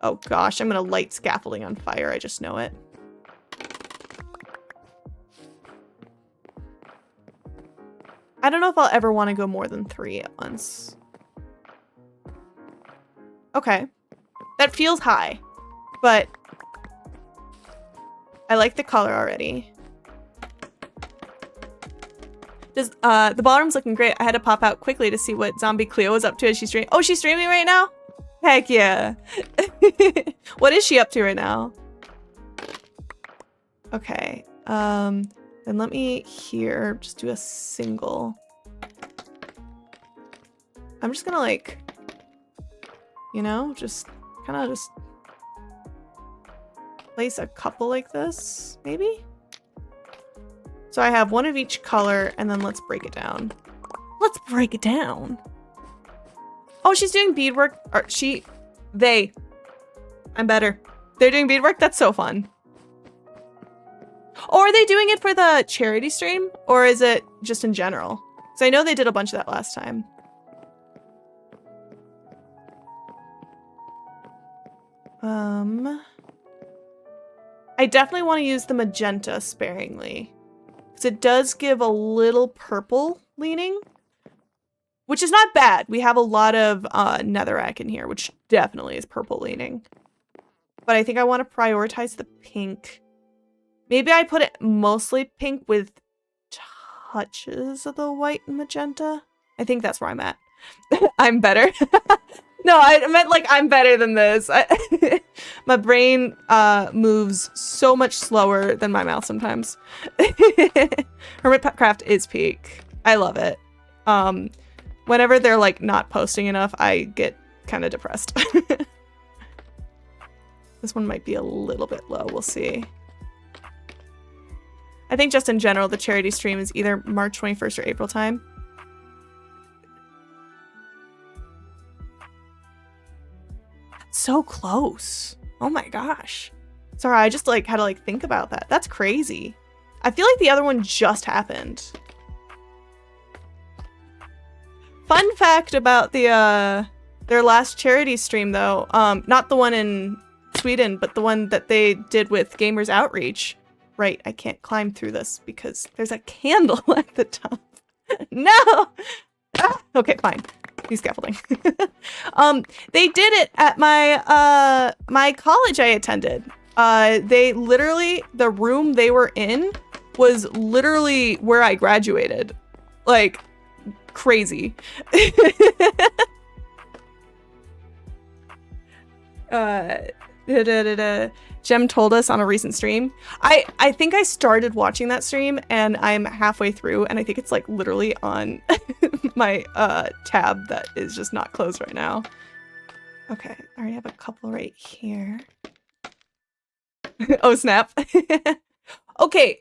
Oh gosh, I'm going to light scaffolding on fire. I just know it. I don't know if I'll ever want to go more than 3 at once. Okay. That feels high, but I like the color already. The ballroom's looking great. I had to pop out quickly to see what Zombie Cleo was up to as she's streaming. Oh, she's streaming right now? Heck yeah. What is she up to right now? Okay. Then let me here just do a single. I'm just gonna like, you know, just kind of just place a couple like this, maybe? So I have 1 of each color, and then let's break it down. Let's break it down. Oh, she's doing beadwork. Or they. I'm better. They're doing beadwork? That's so fun. Or are they doing it for the charity stream? Or is it just in general? Because I know they did a bunch of that last time. I definitely want to use the magenta sparingly. Because it does give a little purple leaning. Which is not bad. We have a lot of netherrack in here, which definitely is purple leaning. but I think I want to prioritize the pink. Maybe I put it mostly pink with touches of the white and magenta. I think that's where I'm at. I'm better. No, I meant like I'm better than this. My brain moves so much slower than my mouth sometimes. Hermitcraft is peak. I love it. Whenever they're like not posting enough, I get kind of depressed. This one might be a little bit low. We'll see. I think just in general, the charity stream is either March 21st or April time. So close. Oh my gosh. Sorry, I just like had to like think about that. That's crazy. I feel like the other one just happened. Fun fact about the their last charity stream though, not the one in Sweden, but the one that they did with Gamers Outreach. Right, I can't climb through this because there's a candle at the top. No! Ah, okay, fine. Use scaffolding. They did it at my my college I attended. They literally, the room they were in was literally where I graduated. Like, crazy. Jem told us on a recent stream. I think I started watching that stream and I'm halfway through and I think it's like literally on my tab that is just not closed right now. Okay, I already have a couple right here. Oh snap. Okay.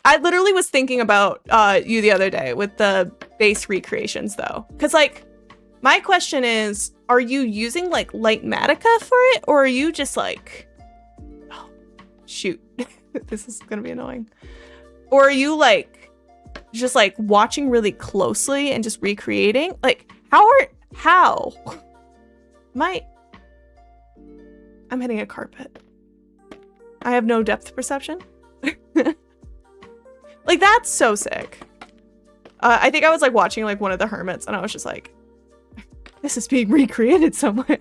I literally was thinking about you the other day with the base recreations though. Cause like my question is, are you using like light Matica for it? Or are you just like, oh, shoot, this is gonna be annoying. Or are you like, just like watching really closely and just recreating? Like how? I'm hitting a carpet. I have no depth perception. Like that's so sick. I think I was like watching like one of the hermits and I was just like, this is being recreated somewhere.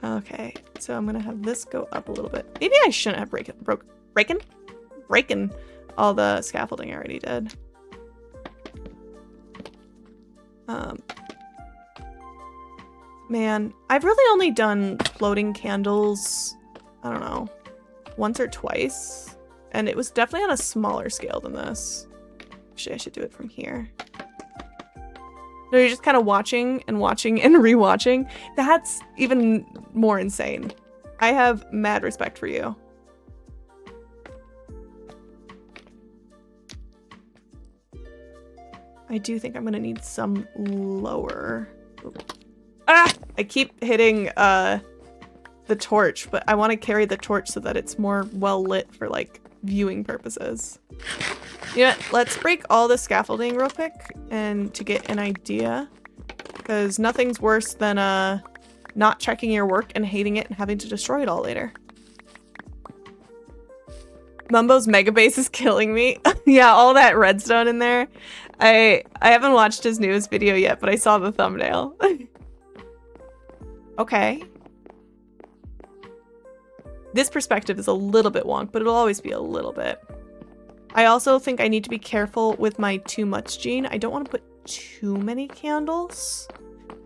Okay, so I'm gonna have this go up a little bit. Maybe I shouldn't have breaking all the scaffolding I already did. Man, I've really only done floating candles, I don't know, once or twice. And it was definitely on a smaller scale than this. Actually, I should do it from here. No, you're just kind of watching and rewatching. That's even more insane. I have mad respect for you. I do think I'm gonna need some lower. Ah! I keep hitting the torch, but I want to carry the torch so that it's more well lit for like viewing purposes. You know what? Let's break all the scaffolding real quick and to get an idea, because nothing's worse than not checking your work and hating it and having to destroy it all later. Mumbo's mega base is killing me. Yeah, all that redstone in there. I haven't watched his newest video yet, but I saw the thumbnail. Okay. This perspective is a little bit wonk, but it'll always be a little bit. I also think I need to be careful with my too much gene. I don't want to put too many candles.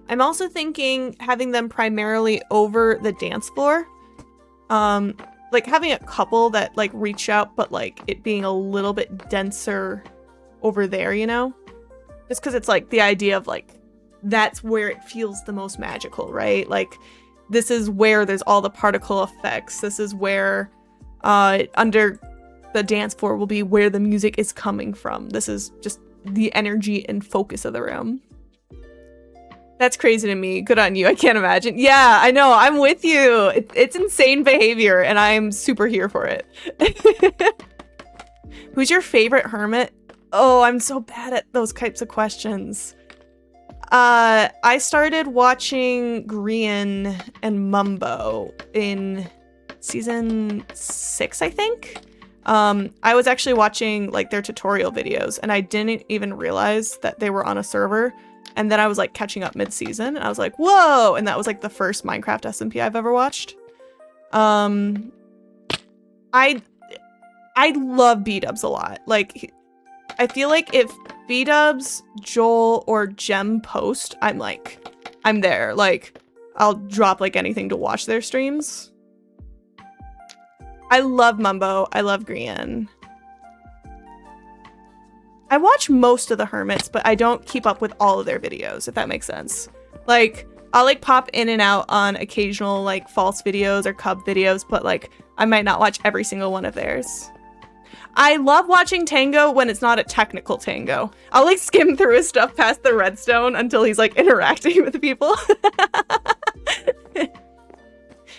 I'm also thinking having them primarily over the dance floor. Like having a couple that like reach out, but like it being a little bit denser over there, you know? Just because it's like the idea of like, that's where it feels the most magical, right? Like this is where there's all the particle effects. This is where under the dance floor will be where the music is coming from. This is just the energy and focus of the room. That's crazy to me. Good on you. I can't imagine. Yeah, I know. I'm with you. It's insane behavior and I'm super here for it. Who's your favorite hermit? Oh, I'm so bad at those types of questions. I started watching Grian and Mumbo in season 6, I think. I was actually watching like their tutorial videos and I didn't even realize that they were on a server And then I was like catching up mid-season and I was like, whoa. And that was like the first Minecraft SMP I've ever watched. I love B-dubs a lot. Like, I feel like if B-dubs, Joel, or Gem post, I'm there. Like, I'll drop like anything to watch their streams. I love Mumbo. I love Grian. I watch most of the Hermits, but I don't keep up with all of their videos, if that makes sense. Like, I'll like pop in and out on occasional like false videos or cub videos, but like I might not watch every single one of theirs. I love watching Tango when it's not a technical Tango. I'll like skim through his stuff past the redstone until he's like interacting with the people.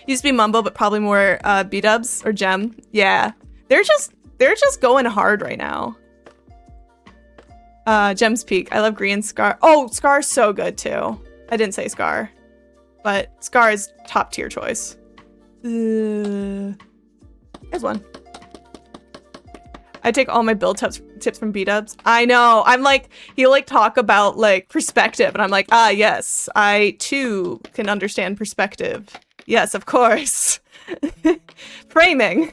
Used to be Mumbo, but probably more B-dubs or Gem. Yeah, they're just going hard right now. Gem's Peak. I love Green Scar. Oh, Scar's so good too. I didn't say Scar, but Scar is top tier choice. Here's one. I take all my build tips from B-dubs. I know. I'm like, he'll like talk about like perspective, and I'm like, ah, yes, I too can understand perspective. Yes, of course. Framing.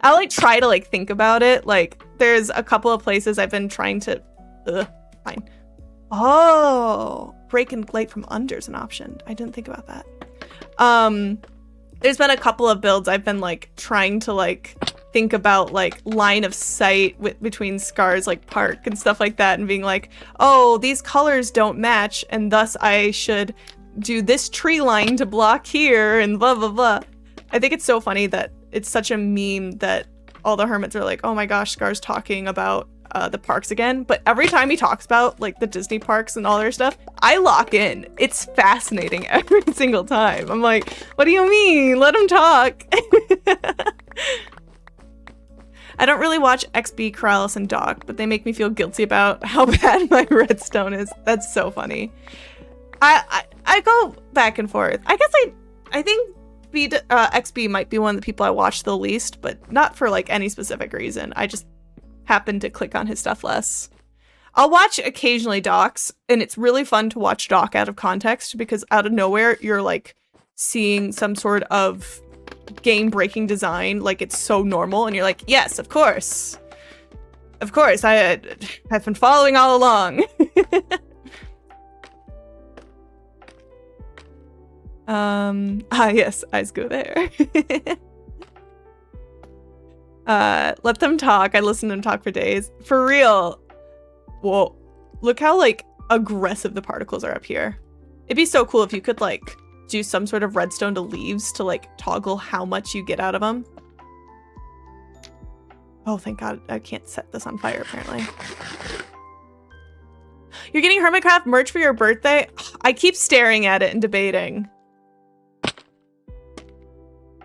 I'll like try to like think about it. Like, there's a couple of places I've been trying to. Fine. Oh, break and light from under is an option. I didn't think about that. There's been a couple of builds I've been like trying to like think about like line of sight between Scar's like park and stuff like that, and being like, oh, these colors don't match, and thus I should do this tree line to block here and blah blah blah. I think it's so funny that it's such a meme that all the Hermits are like, oh my gosh, Scar's talking about the parks again. But every time he talks about like the Disney parks and all their stuff, I lock in. It's fascinating every single time. I'm like, what do you mean? Let him talk. I don't really watch XB, Corrales, and Doc, but they make me feel guilty about how bad my redstone is. That's so funny. I go back and forth. I guess I think XB might be one of the people I watch the least, but not for like any specific reason. I just happen to click on his stuff less. I'll watch occasionally Doc's, and it's really fun to watch Doc out of context, because out of nowhere you're like seeing some sort of game-breaking design, like it's so normal, and you're like, yes, of course, I've been following all along. Yes, eyes go there. Let them talk. I listen to them talk for days. For real. Whoa. Look how like aggressive the particles are up here. It'd be so cool if you could like do some sort of redstone to leaves to like toggle how much you get out of them. Oh, thank God. I can't set this on fire apparently. You're getting Hermitcraft merch for your birthday? I keep staring at it and debating.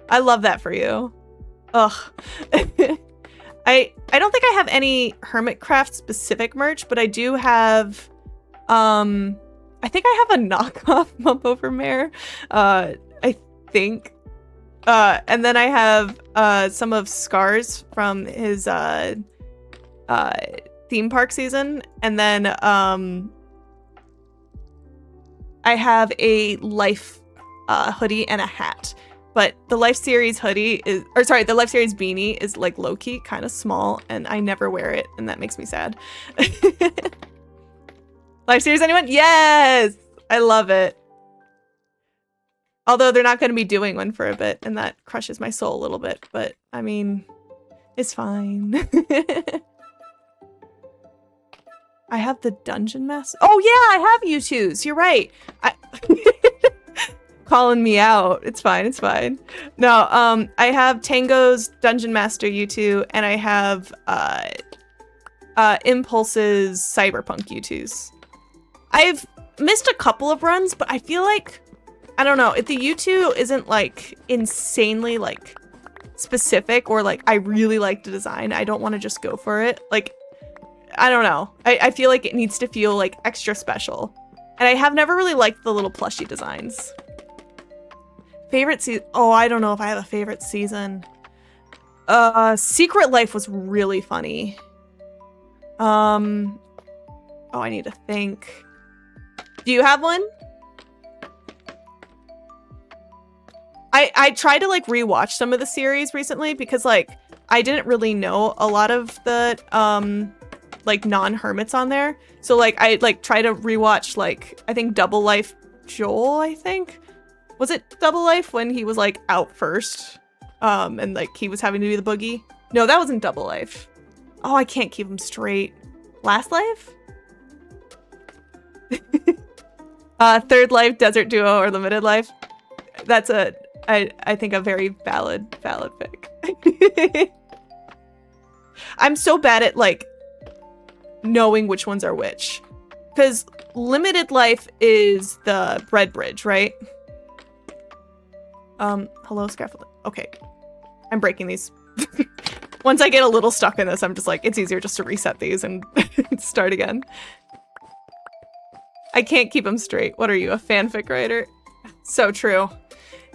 I love that for you. Ugh. I don't think I have any Hermitcraft specific merch, but I do have I think I have a knockoff Mumbo from Mare. I think. And then I have some of Scar's from his theme park season. And then I have a Life hoodie and a hat. But the Life Series hoodie is, or sorry, the Life Series beanie is like low-key kind of small, and I never wear it, and that makes me sad. Life Series, anyone? Yes! I love it. Although they're not going to be doing one for a bit, and that crushes my soul a little bit, but I mean, it's fine. I have the Dungeon Master. Oh yeah, I have U2s. You're right. Calling me out. It's fine. It's fine. No, I have Tango's Dungeon Master U2, and I have Impulse's Cyberpunk U2s. I've missed a couple of runs, but I feel like, I don't know, if the U2 isn't like insanely like specific, or like I really like the design, I don't want to just go for it. Like, I don't know. I feel like it needs to feel like extra special. And I have never really liked the little plushie designs. Favorite season? Oh, I don't know if I have a favorite season. Secret Life was really funny. Oh, I need to think. Do you have one? I tried to like rewatch some of the series recently because like I didn't really know a lot of the like non-hermits on there. So like I like try to rewatch like I think Double Life Joel, I think. Was it Double Life when he was like out first? And like he was having to do the boogie? No, that wasn't Double Life. Oh, I can't keep them straight. Last Life? Third Life, Desert Duo, or Limited Life. That's a I think a very valid pick. I'm so bad at like knowing which ones are which. Because Limited Life is the bread bridge, right? Hello, scaffolding. Okay. I'm breaking these. Once I get a little stuck in this, I'm just like, it's easier just to reset these and start again. I can't keep them straight. What are you, a fanfic writer? So true.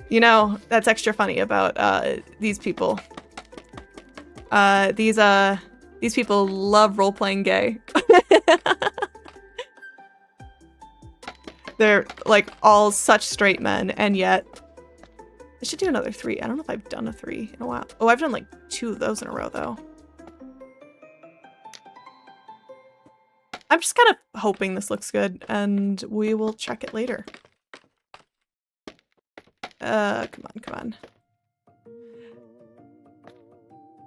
You know, that's extra funny about these people. These people love role-playing gay. They're like all such straight men, and yet I should do another 3. I don't know if I've done a 3 in a while. Oh, I've done like 2 of those in a row though. I'm just kind of hoping this looks good, and we will check it later. Come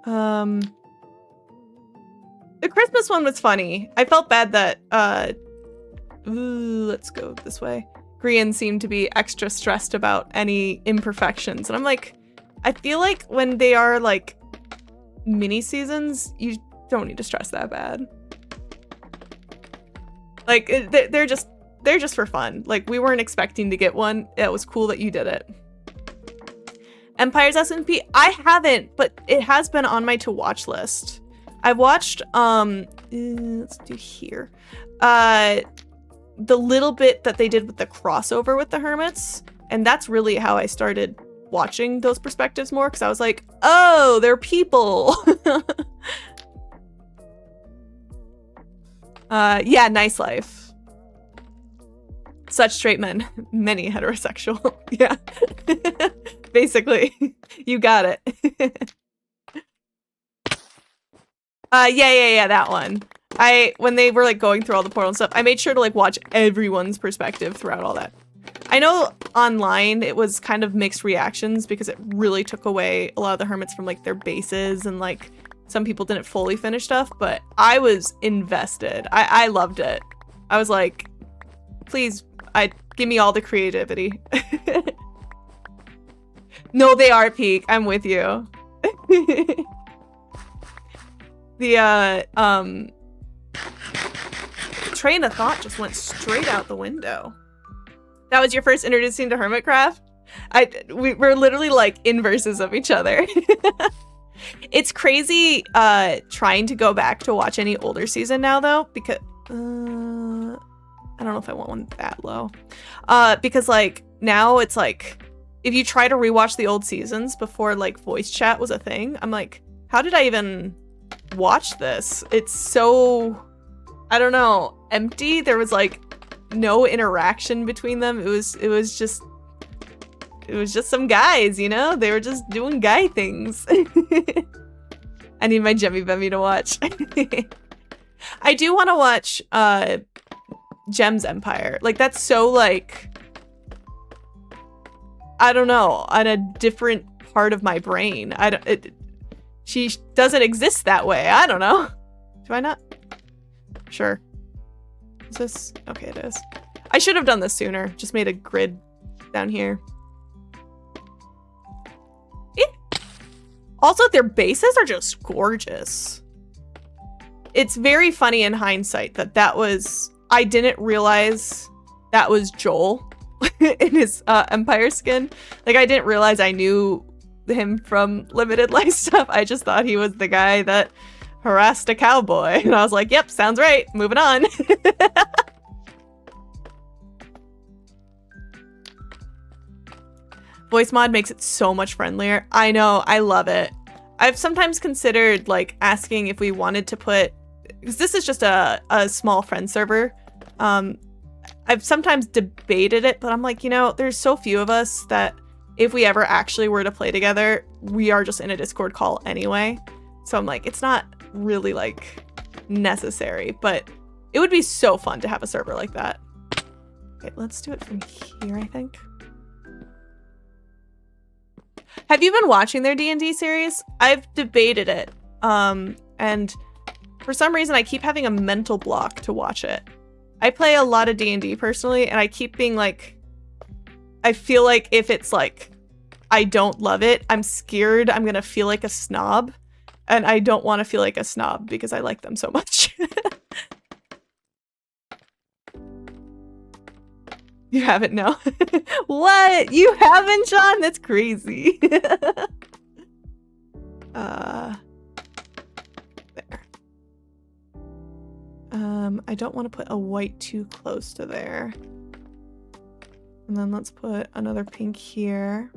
on. The Christmas one was funny. I felt bad that, let's go this way. Grian seemed to be extra stressed about any imperfections. And I'm like, I feel like when they are like mini seasons, you don't need to stress that bad. Like they're just for fun. Like we weren't expecting to get one. It was cool that you did it. Empire's SMP, I haven't, but it has been on my to watch list. I've watched let's do here. The little bit that they did with the crossover with the hermits, and that's really how I started watching those perspectives more, because I was like, oh, they're people. Yeah, nice life. Such straight men, many heterosexual. Yeah. Basically, you got it. Yeah, that one. When they were like going through all the portal and stuff, I made sure to like watch everyone's perspective throughout all that. I know online it was kind of mixed reactions because it really took away a lot of the hermits from like their bases, and like some people didn't fully finish stuff, but I was invested. I loved it. I was like, please, give me all the creativity. No, they are peak. I'm with you. The train of thought just went straight out the window. That was your first introducing to Hermitcraft? We're literally like inverses of each other. It's crazy trying to go back to watch any older season now though, because I don't know if I want one that low. Because like now it's like if you try to rewatch the old seasons before like voice chat was a thing, I'm like, how did I even watch this? It's so, I don't know, empty. There was like no interaction between them. It was just some guys, you know? They were just doing guy things. I need my Jemmy Bemmy to watch. I do want to watch Gem's Empire. Like that's so like, I don't know, on a different part of my brain. She doesn't exist that way. I don't know. Do I not? Sure. Is this? Okay, it is. I should have done this sooner. Just made a grid down here. Also, their bases are just gorgeous. It's very funny in hindsight that was... I didn't realize that was Joel in his Empire skin. Like, I didn't realize I knew him from Limited Life stuff. I just thought he was the guy that harassed a cowboy. And I was like, yep, sounds right. Moving on. Voice mod makes it so much friendlier. I know, I love it. I've sometimes considered like asking if we wanted to put, because this is just a small friend server. I've sometimes debated it, but I'm like, you know, there's so few of us that if we ever actually were to play together, we are just in a Discord call anyway. So I'm like, it's not really like necessary, but it would be so fun to have a server like that. Okay, let's do it from here, I think. Have you been watching their D&D series? I've debated it. And for some reason I keep having a mental block to watch it. I play a lot of D&D personally, and I keep being like, I feel like if it's like, I don't love it, I'm scared I'm gonna feel like a snob. And I don't want to feel like a snob because I like them so much. You haven't? No. What? You haven't, John? That's crazy. There. I don't want to put a white too close to there. And then let's put another pink here.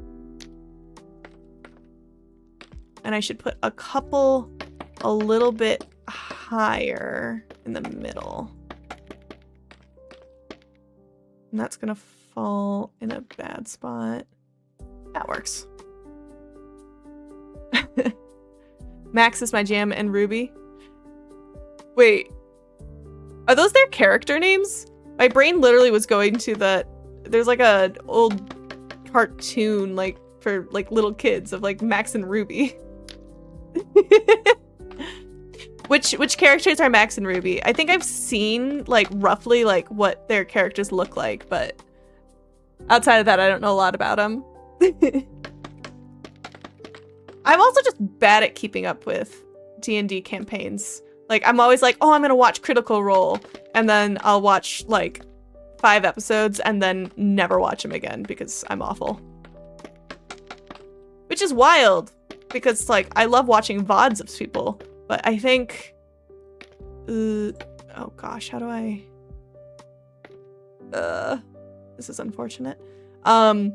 And I should put a couple a little bit higher in the middle. And that's gonna fall in a bad spot. That works. Max is my jam and Ruby. Wait, are those their character names? My brain literally was going to the, there's like a old cartoon like for like little kids of like Max and Ruby. Which characters are Max and Ruby? I think I've seen like roughly like what their characters look like, but outside of that, I don't know a lot about them. I'm also just bad at keeping up with D&D campaigns. Like I'm always like, oh, I'm gonna watch Critical Role, and then I'll watch like 5 episodes and then never watch them again because I'm awful. Which is wild because like I love watching VODs of people. But I think, oh gosh, how do I, this is unfortunate. But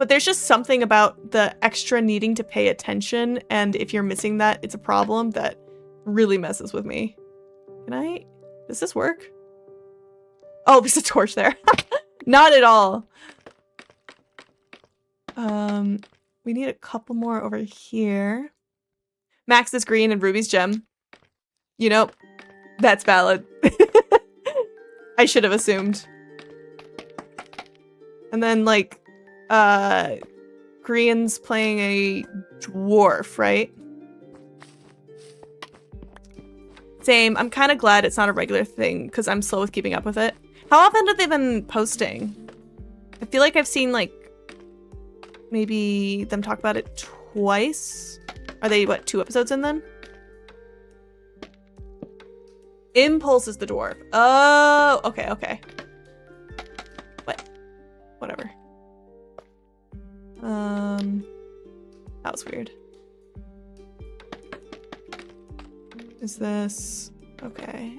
there's just something about the extra needing to pay attention, and if you're missing that, it's a problem that really messes with me. Does this work? Oh, there's a torch there. Not at all. We need a couple more over here. Max is green and Ruby's gem. You know, that's valid. I should have assumed. And then like, Grian's playing a dwarf, right? Same. I'm kind of glad it's not a regular thing because I'm slow with keeping up with it. How often have they been posting? I feel like I've seen like maybe them talk about it twice. Are they, what, 2 episodes in then? Impulse is the dwarf. Oh, okay, okay. What? Whatever. That was weird. Is this... Okay.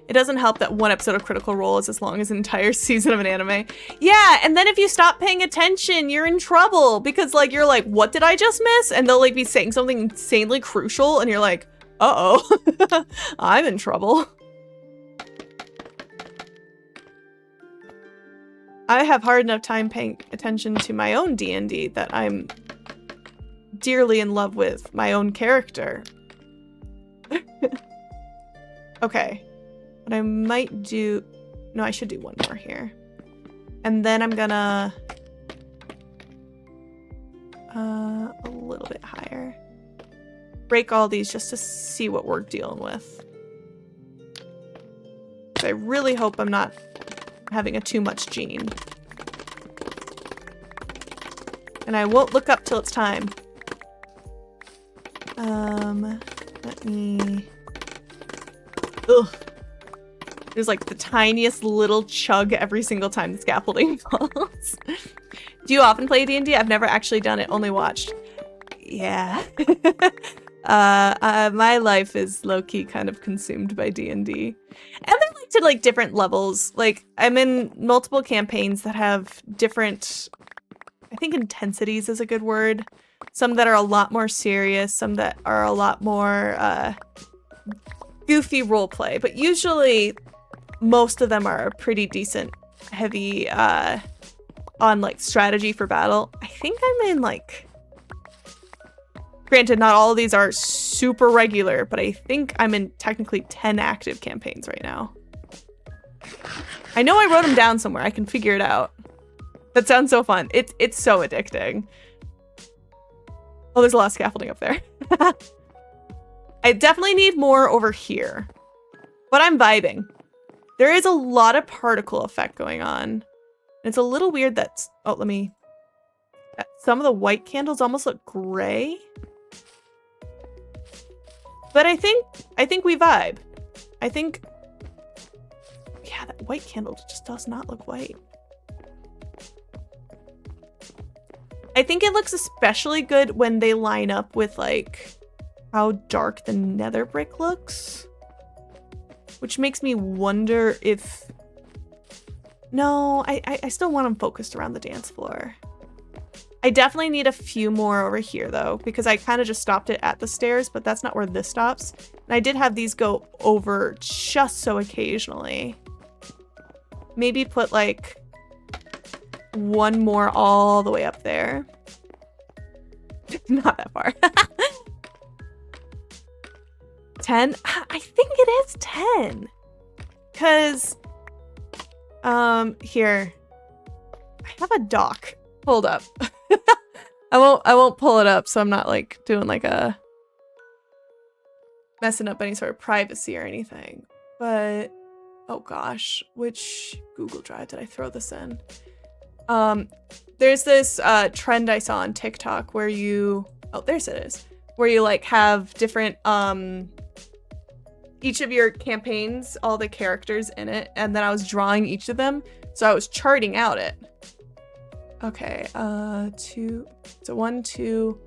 It doesn't help that 1 episode of Critical Role is as long as an entire season of an anime. Yeah, and then if you stop paying attention, you're in trouble because like you're like, what did I just miss? And they'll like be saying something insanely crucial and you're like, uh-oh, I'm in trouble. I have hard enough time paying attention to my own D&D that I'm dearly in love with my own character. Okay. What I might do... No, I should do 1 more here. And then I'm gonna... a little bit higher. Break all these just to see what we're dealing with. I really hope I'm not having a too much gene. And I won't look up till it's time. Let me... Ugh. There's like the tiniest little chug every single time the scaffolding falls. Do you often play D&D? I've never actually done it, only watched. Yeah. My life is low-key kind of consumed by D&D. And they're like to like different levels. Like I'm in multiple campaigns that have different, I think intensities is a good word. Some that are a lot more serious, some that are a lot more goofy roleplay. But usually most of them are pretty decent, heavy on like strategy for battle. I think I'm in like, granted, not all of these are super regular, but I think I'm in technically 10 active campaigns right now. I know I wrote them down somewhere. I can figure it out. That sounds so fun. It's so addicting. Oh, there's a lot of scaffolding up there. I definitely need more over here, but I'm vibing. There is a lot of particle effect going on. It's a little weird that, oh, let me, some of the white candles almost look gray. But I think we vibe. I think, yeah, that white candle just does not look white. I think it looks especially good when they line up with like how dark the nether brick looks. Which makes me wonder if... No, I still want them focused around the dance floor. I definitely need a few more over here though, because I kind of just stopped it at the stairs, but that's not where this stops. And I did have these go over just so occasionally. Maybe put like one more all the way up there. Not that far. 10? I think it is 10. Cause here. I have a dock. Hold up. I won't pull it up so I'm not like doing like a messing up any sort of privacy or anything. But oh gosh, which Google Drive did I throw this in? There's this trend I saw on TikTok where you, oh, there's it is, where you like have different each of your campaigns, all the characters in it, and then I was drawing each of them, so I was charting out it. Okay, 2, so 1, 2,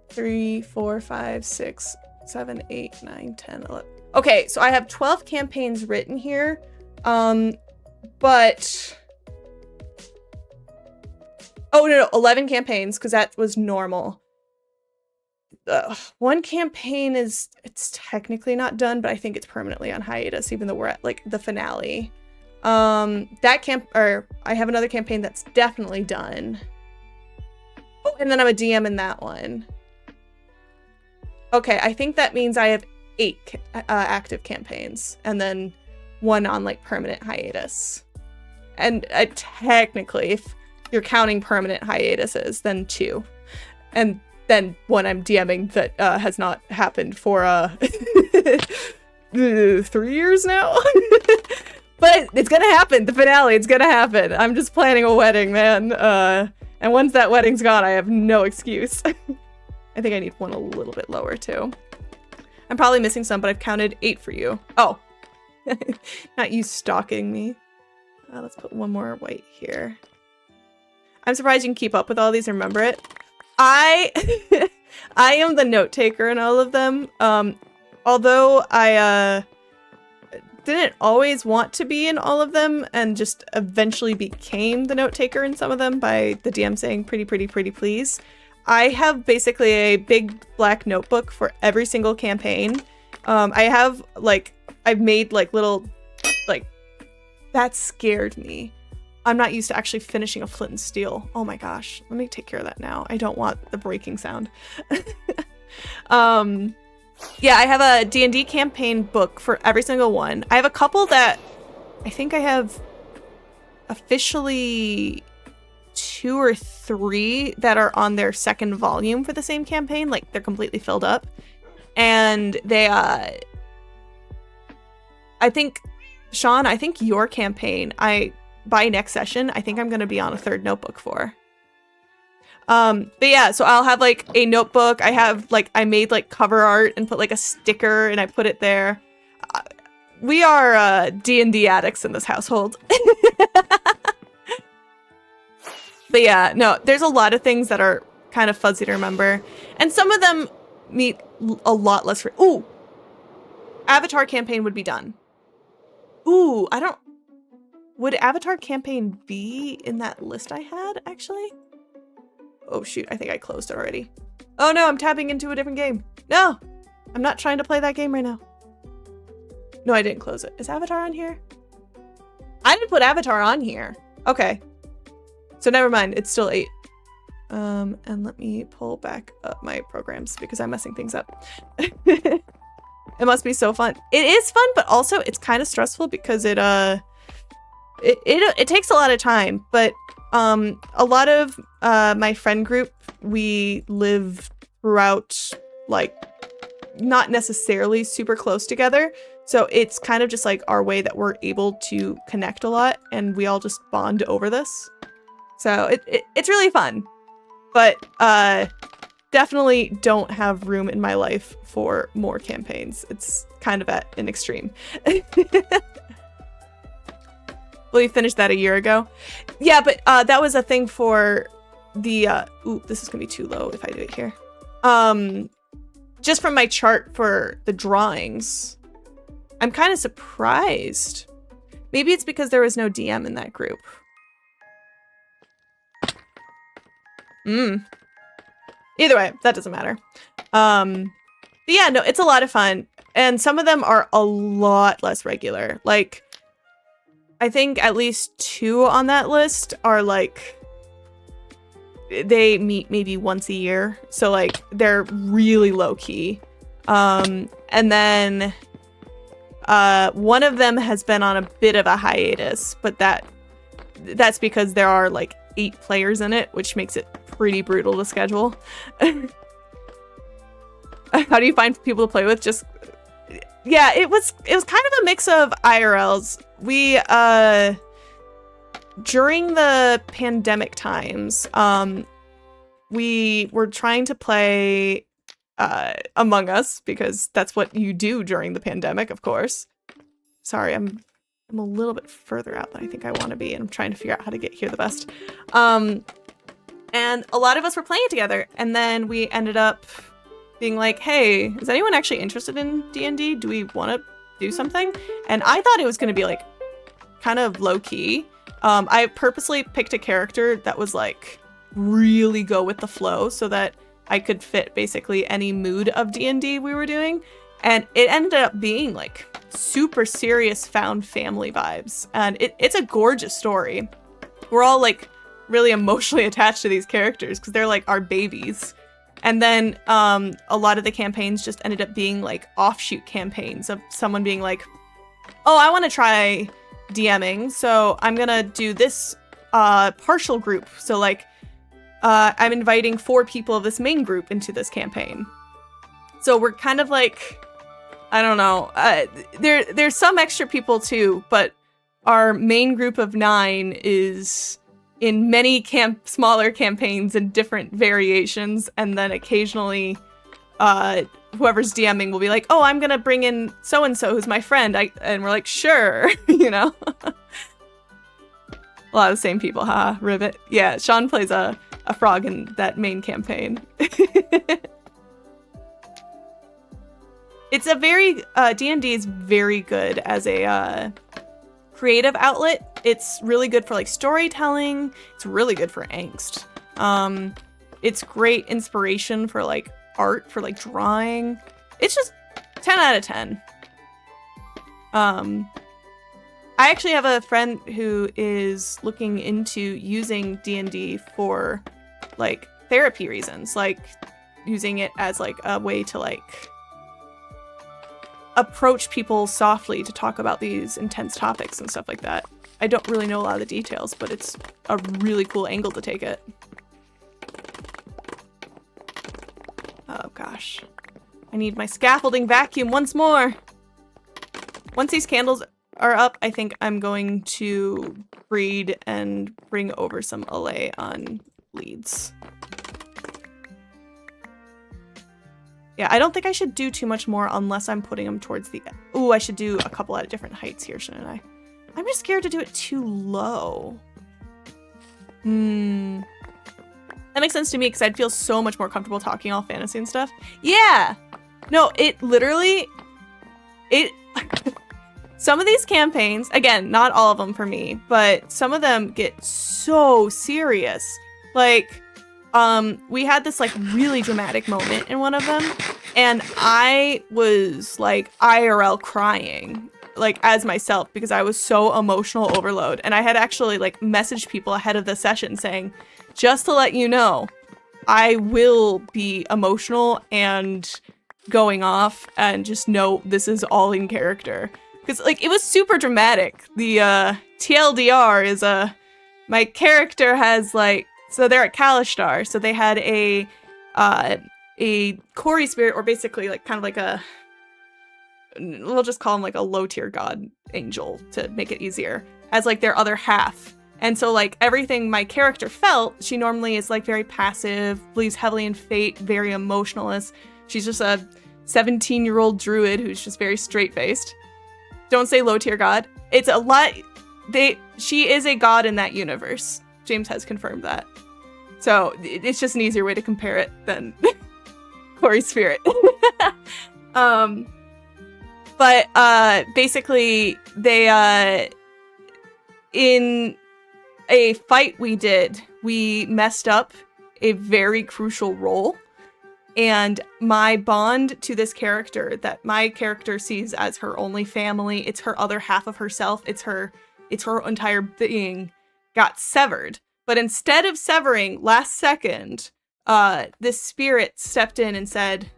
3, 4, 5, 6, 7, 8, 9, 10, 11. Okay, so I have 12 campaigns written here, but oh no, 11 campaigns because that was normal. One campaign is, it's technically not done, but I think it's permanently on hiatus, even though we're at like the finale. I have another campaign that's definitely done. Oh, and then I'm a DM in that one. Okay, I think that means I have 8 active campaigns, and then 1 on like permanent hiatus. And technically, if you're counting permanent hiatuses, then 2. And then 1 I'm DMing that has not happened for 3 years now. But it's gonna happen, the finale, it's gonna happen. I'm just planning a wedding, man. And once that wedding's gone, I have no excuse. I think I need one a little bit lower too. I'm probably missing some, but I've counted 8 for you. Oh, not you stalking me. Let's put one more white here. I'm surprised you can keep up with all these and remember it. I am the note taker in all of them. Although I didn't always want to be in all of them and just eventually became the note taker in some of them by the DM saying pretty please. I have basically a big black notebook for every single campaign. I have like, I've made like little, like, that scared me. I'm not used to actually finishing a flint and steel. Oh my gosh, let me take care of that now. I don't want the breaking sound. Yeah, I have a D&D campaign book for every single one. I have a couple that I think I have officially 2 or 3 that are on their second volume for the same campaign. Like they're completely filled up. And they, I think, Sean, I think your campaign, by next session, I think I'm going to be on a 3rd notebook for. But yeah, so I'll have like a notebook. I have like, I made like cover art and put like a sticker and I put it there. We are D&D addicts in this household. But yeah, no, there's a lot of things that are kind of fuzzy to remember. And some of them meet a lot less. Ooh, Avatar campaign would be done. Ooh, would Avatar campaign be in that list I had, actually? Oh shoot, I think I closed it already. Oh no, I'm tapping into a different game. No, I'm not trying to play that game right now. No, I didn't close it. Is Avatar on here? I didn't put Avatar on here. Okay. So never mind. It's still 8. And let me pull back up my programs because I'm messing things up. It must be so fun. It is fun, but also it's kind of stressful because it takes a lot of time. But a lot of my friend group, we live throughout, like, not necessarily super close together. So it's kind of just like our way that we're able to connect a lot, and we all just bond over this. So it's really fun. But definitely don't have room in my life for more campaigns. It's kind of at an extreme. Well, you finished that a year ago? Yeah, but that was a thing for the... ooh, this is going to be too low if I do it here. Just from my chart for the drawings, I'm kind of surprised. Maybe it's because there was no DM in that group. Either way, that doesn't matter. But yeah, no, it's a lot of fun. And some of them are a lot less regular. Like, I think at least 2 on that list are like, they meet maybe once a year. So like, they're really low key. And then one of them has been on a bit of a hiatus, but that's because there are like 8 players in it, which makes it pretty brutal to schedule. How do you find people to play with? Just, yeah, it was kind of a mix of IRLs. We during the pandemic times, we were trying to play Among Us because that's what you do during the pandemic, of course. Sorry, I'm a little bit further out than I think I want to be, and I'm trying to figure out how to get here the best. And a lot of us were playing together, and then we ended up being like, hey, is anyone actually interested in D&D? Do we want to do something? And I thought it was going to be like kind of low-key. I purposely picked a character that was like really go with the flow so that I could fit basically any mood of D&D we were doing. And it ended up being like super serious found family vibes. And it's a gorgeous story. We're all like really emotionally attached to these characters because they're like our babies. And then a lot of the campaigns just ended up being like offshoot campaigns of someone being like, oh, I want to try DMing, so I'm gonna do this partial group. So like I'm inviting 4 people of this main group into this campaign. So we're kind of like, I don't know, there's some extra people too, but our main group of 9 is in many smaller campaigns and different variations, and then occasionally whoever's DMing will be like, oh, I'm gonna bring in so-and-so who's my friend, and we're like, sure. You know? A lot of the same people, haha, ribbit. Yeah, Sean plays a frog in that main campaign. It's a very, D&D is very good as a creative outlet. It's really good for like storytelling. It's really good for angst. It's great inspiration for like art, for like drawing. It's just 10 out of 10. I actually have a friend who is looking into using D&D for like therapy reasons, like using it as like a way to like approach people softly to talk about these intense topics and stuff like that. I don't really know a lot of the details, but it's a really cool angle to take it. Oh gosh. I need my scaffolding vacuum once more. Once these candles are up, I think I'm going to breed and bring over some allay on leads. Yeah, I don't think I should do too much more unless I'm putting them towards the... Ooh, I should do a couple at different heights here, shouldn't I? I'm just scared to do it too low. That makes sense to me because I'd feel so much more comfortable talking all fantasy and stuff. Yeah! No, it literally... Some of these campaigns, again, not all of them for me, but some of them get so serious. Like... we had this like really dramatic moment in one of them, And I was like IRL crying, like as myself, because I was so emotional overload. And I had actually like messaged people ahead of the session saying, just to let you know, I will be emotional and going off, and just know this is all in character. Because like it was super dramatic. The TLDR is my character has like, so they're at Kalishtar, so they had a Cory spirit, or basically like kind of like we'll just call him like a low tier god angel to make it easier, as like their other half. And so like everything my character felt, she normally is like very passive, believes heavily in fate, very emotionless. She's just a 17-year-old druid who's just very straight-faced. Don't say low tier god. It's a lot. She is a god in that universe. James has confirmed that. So it's just an easier way to compare it than Cory spirit. But basically they in a fight we did, we messed up a very crucial roll, and my bond to this character that my character sees as her only family, it's her other half of herself, it's her entire being, got severed. But instead of severing last second, this spirit stepped in and said,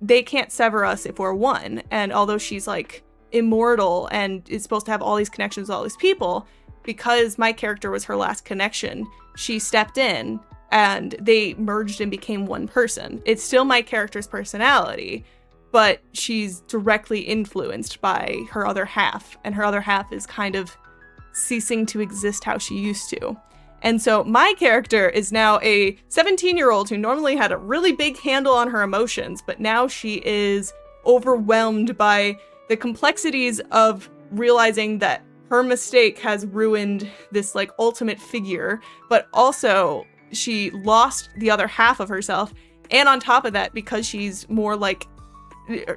they can't sever us if we're one. And although she's like immortal and is supposed to have all these connections with all these people, because my character was her last connection, she stepped in and they merged and became one person. It's still my character's personality, but she's directly influenced by her other half, and her other half is kind of ceasing to exist how she used to. And so my character is now a 17-year-old who normally had a really big handle on her emotions, but now she is overwhelmed by the complexities of realizing that her mistake has ruined this like ultimate figure, but also she lost the other half of herself. And on top of that, because she's more like,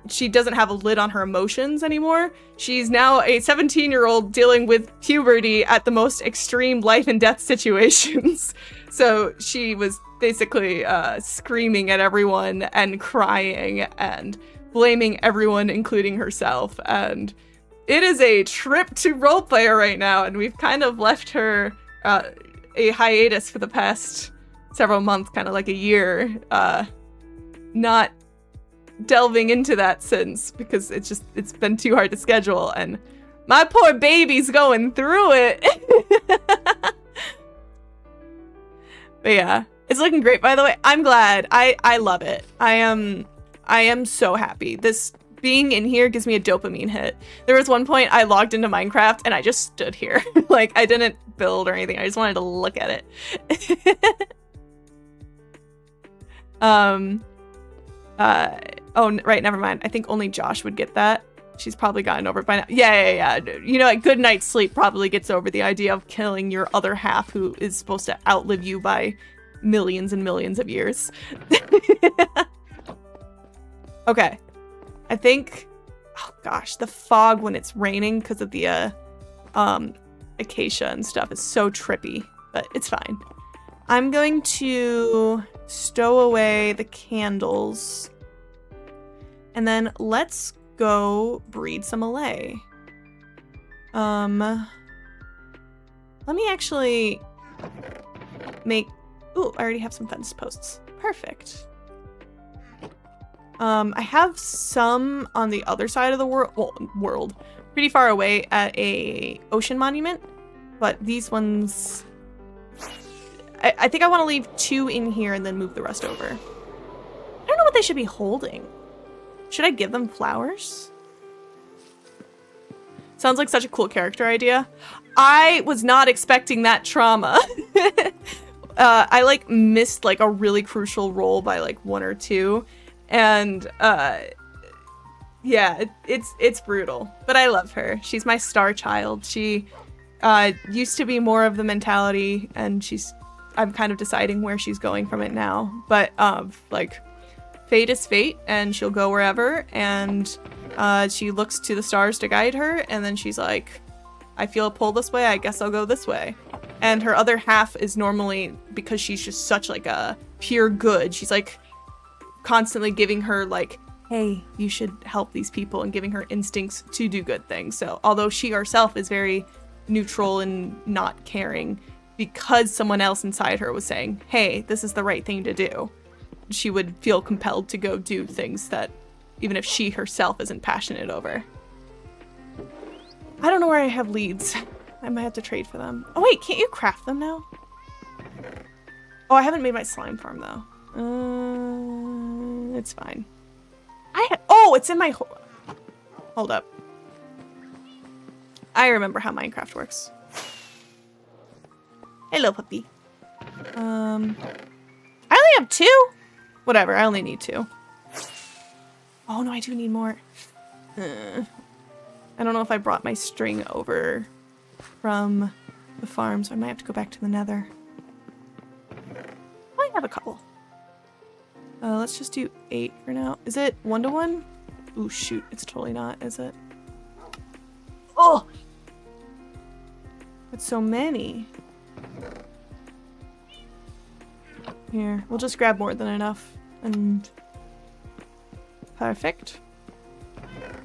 she doesn't have a lid on her emotions anymore, she's now a 17-year-old dealing with puberty at the most extreme life and death situations. So she was basically screaming at everyone and crying and blaming everyone, including herself. And it is a trip to roleplayer right now, and we've kind of left her a hiatus for the past several months, kind of like a year, not delving into that since, because it's been too hard to schedule, and my poor baby's going through it. But yeah, it's looking great, by the way. I'm glad. I love it. I am so happy. This being in here gives me a dopamine hit. There was one point I logged into Minecraft and I just stood here. Like, I didn't build or anything. I just wanted to look at it. Oh, right, never mind. I think only Josh would get that. She's probably gotten over it by now. Yeah. You know, a good night's sleep probably gets over the idea of killing your other half, who is supposed to outlive you by millions and millions of years. Okay. I think, oh gosh, the fog when it's raining because of the acacia and stuff is so trippy, but it's fine. I'm going to stow away the candles, and then let's go breed some Allay. Let me actually make, ooh, I already have some fence posts. Perfect. I have some on the other side of the world, pretty far away at a ocean monument, but these ones, I think I want to leave 2 in here and then move the rest over. I don't know what they should be holding. Should I give them flowers? Sounds like such a cool character idea. I was not expecting that trauma. I like missed like a really crucial roll by like 1 or 2. And yeah, it's brutal, but I love her. She's my star child. She used to be more of the mentality, and I'm kind of deciding where she's going from it now. But like, fate is fate, and she'll go wherever, and she looks to the stars to guide her, and then she's like, I feel a pull this way, I guess I'll go this way. And her other half is normally, because she's just such like a pure good, she's like constantly giving her like hey, you should help these people, and giving her instincts to do good things. So although she herself is very neutral and not caring, because someone else inside her was saying, hey, this is the right thing to do, she would feel compelled to go do things that even if she herself isn't passionate over. I don't know where I have leads. I might have to trade for them. Oh wait, can't you craft them now? Oh, I haven't made my slime farm though. It's fine. Oh, it's in my hold up. I remember how Minecraft works. Hello, puppy. I only have 2. Whatever, I only need 2. Oh no, I do need more. I don't know if I brought my string over from the farm, so I might have to go back to the Nether. I have a couple. Let's just do 8 for now. Is it 1-to-1? Ooh, shoot. It's totally not, is it? Oh! That's so many. Here, we'll just grab more than enough. And... perfect.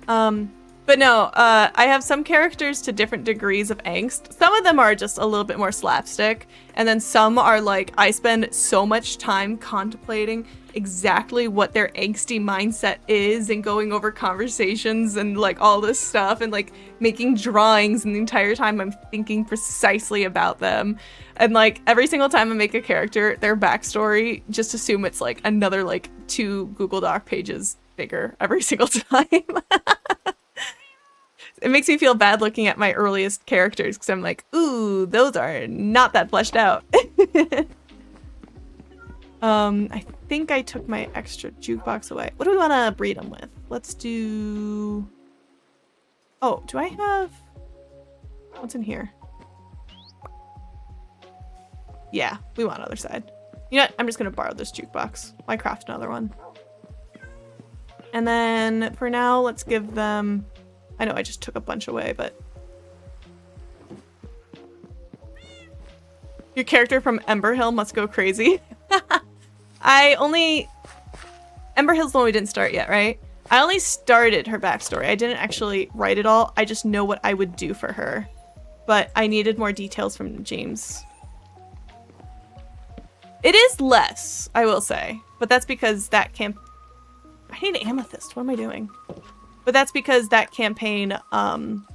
But no, I have some characters to different degrees of angst. Some of them are just a little bit more slapstick, and then some are like, I spend so much time contemplating exactly what their angsty mindset is and going over conversations and like all this stuff and like making drawings, and the entire time I'm thinking precisely about them. And like every single time I make a character, their backstory, just assume it's like another like 2 Google Doc pages bigger every single time. It makes me feel bad looking at my earliest characters because I'm like, ooh, those are not that fleshed out. I think I took my extra jukebox away. What do we want to breed them with? Let's do... oh, do I have... what's in here? Yeah, we want other side. You know what? I'm just going to borrow this jukebox. Why craft another one? And then for now, let's give them... I know I just took a bunch away, but... your character from Ember Hill must go crazy. Ember Hill's the one we didn't start yet, right? I only started her backstory. I didn't actually write it all. I just know what I would do for her. But I needed more details from James. It is less, I will say. But that's because that I need an amethyst. What am I doing? But that's because that campaign, how am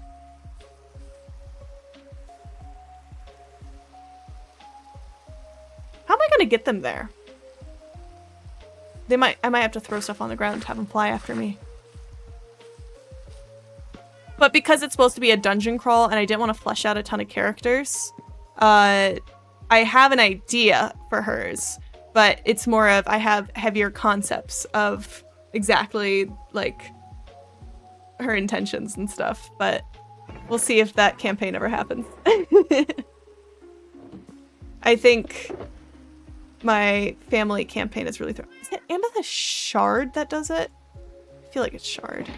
I gonna get them there? I might have to throw stuff on the ground to have them fly after me. But because it's supposed to be a dungeon crawl and I didn't want to flesh out a ton of characters, I have an idea for hers, but it's more of I have heavier concepts of exactly like her intentions and stuff, but we'll see if that campaign ever happens. I think my family campaign is really is it Amethyst Shard that does it? I feel like it's Shard.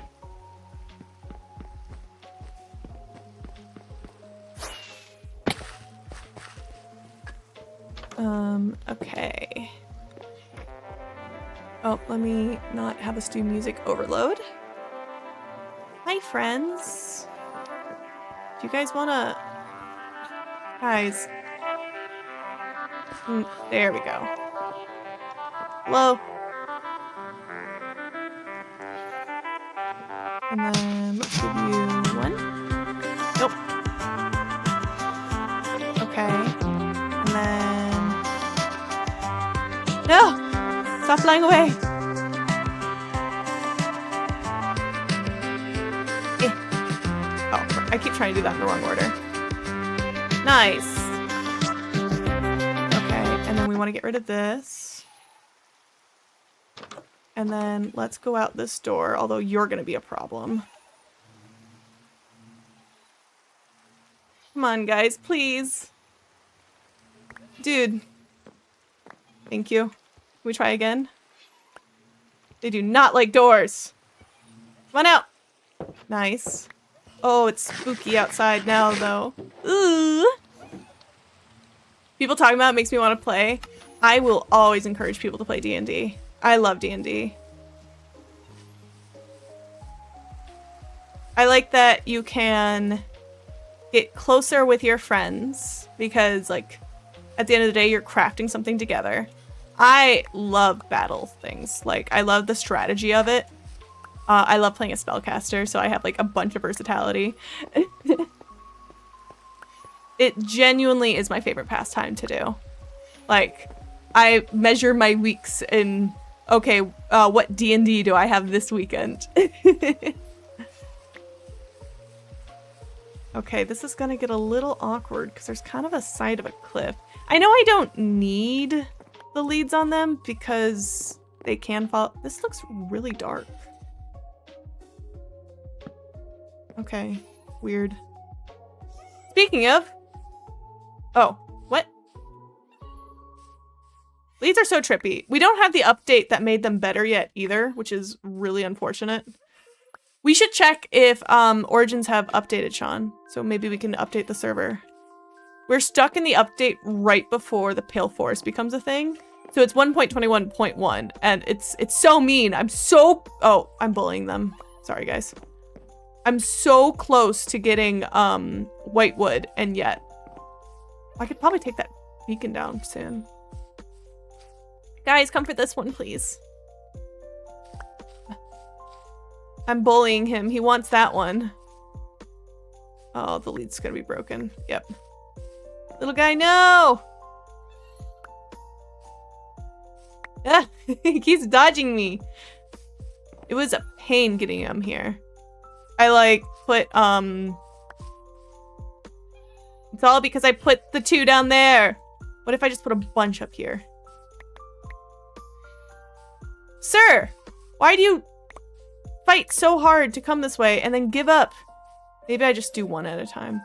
Okay. Oh, let me not have us do music overload. Hi, friends. Do you guys wanna... guys. There we go. Hello. And then let's give you 1. Nope. Okay. And then... no! Stop flying away! Oh, I keep trying to do that in the wrong order. Nice! And then we want to get rid of this. And then let's go out this door, although you're going to be a problem. Come on, guys, please. Dude. Thank you. Can we try again? They do not like doors. Come on out. Nice. Oh, it's spooky outside now, though. Ooh. People talking about it makes me want to play. I will always encourage people to play D&D. I love D&D. I like that you can get closer with your friends because, like, at the end of the day, you're crafting something together. I love battle things. Like, I love the strategy of it. I love playing a spellcaster, so I have, like, a bunch of versatility. It genuinely is my favorite pastime to do. Like, I measure my weeks in, okay, what D&D do I have this weekend? Okay, this is gonna get a little awkward because there's kind of a side of a cliff. I know I don't need the leads on them because they can fall. This looks really dark. Okay, weird. Speaking of, oh, what? Leads are so trippy. We don't have the update that made them better yet either, which is really unfortunate. We should check if Origins have updated, Sean. So maybe we can update the server. We're stuck in the update right before the Pale Forest becomes a thing. So it's 1.21.1 and it's so mean. Oh, I'm bullying them. Sorry, guys. I'm so close to getting Whitewood, and yet I could probably take that beacon down soon. Guys, come for this one, please. I'm bullying him. He wants that one. Oh, the lead's gonna be broken. Yep. Little guy, no! Ah, he keeps dodging me. It was a pain getting him here. I like put it's all because I put the 2 down there. What if I just put a bunch up here? Sir, why do you fight so hard to come this way and then give up? Maybe I just do one at a time.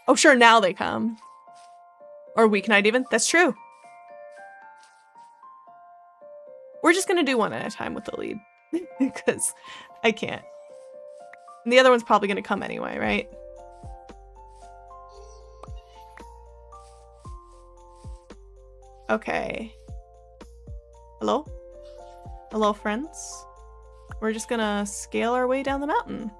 Oh, sure, now they come. Or weeknight even. That's true. We're just gonna do one at a time with the lead. Because I can't. And the other one's probably gonna come anyway, right? Okay. Hello? Hello, friends? We're just gonna scale our way down the mountain.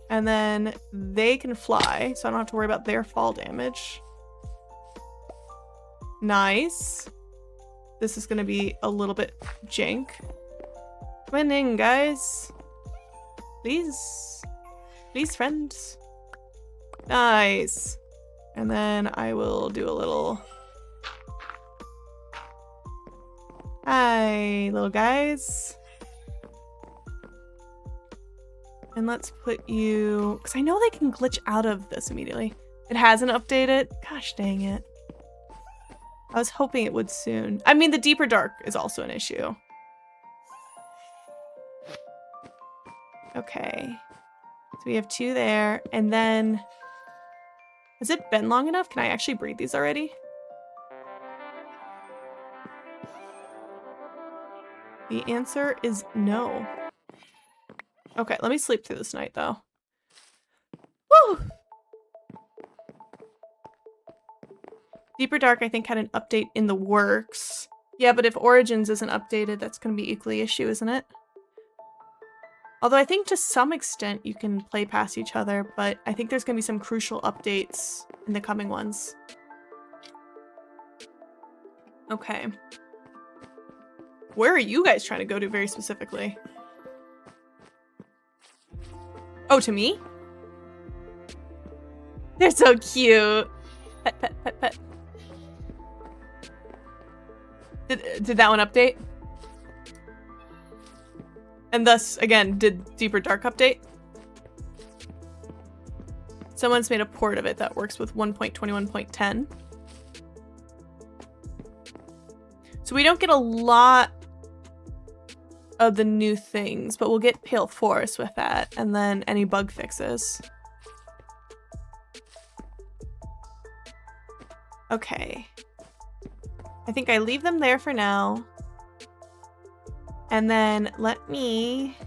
And then they can fly, so I don't have to worry about their fall damage. Nice. This is gonna be a little bit jank. Come in, guys. Please. Please, friends. Nice. And then I will do a little... Hi, little guys. And let's put you... Because I know they can glitch out of this immediately. It hasn't updated. Gosh dang it. I was hoping it would soon. I mean, the deeper dark is also an issue. Okay. So we have 2 there. And then... Has it been long enough? Can I actually breed these already? The answer is no. Okay, let me sleep through this night, though. Woo! Deeper Dark, I think, had an update in the works. Yeah, but if Origins isn't updated, that's going to be equally issue, isn't it? Although I think to some extent you can play past each other, but I think there's going to be some crucial updates in the coming ones. Okay. Where are you guys trying to go to very specifically? Oh, to me? They're so cute. Pet, pet, pet, pet. Did that one update? And thus, again, did Deeper Dark update? Someone's made a port of it that works with 1.21.10. So we don't get a lot of the new things, but we'll get Pale Forest with that, and then any bug fixes. Okay. I think I leave them there for now. And then let me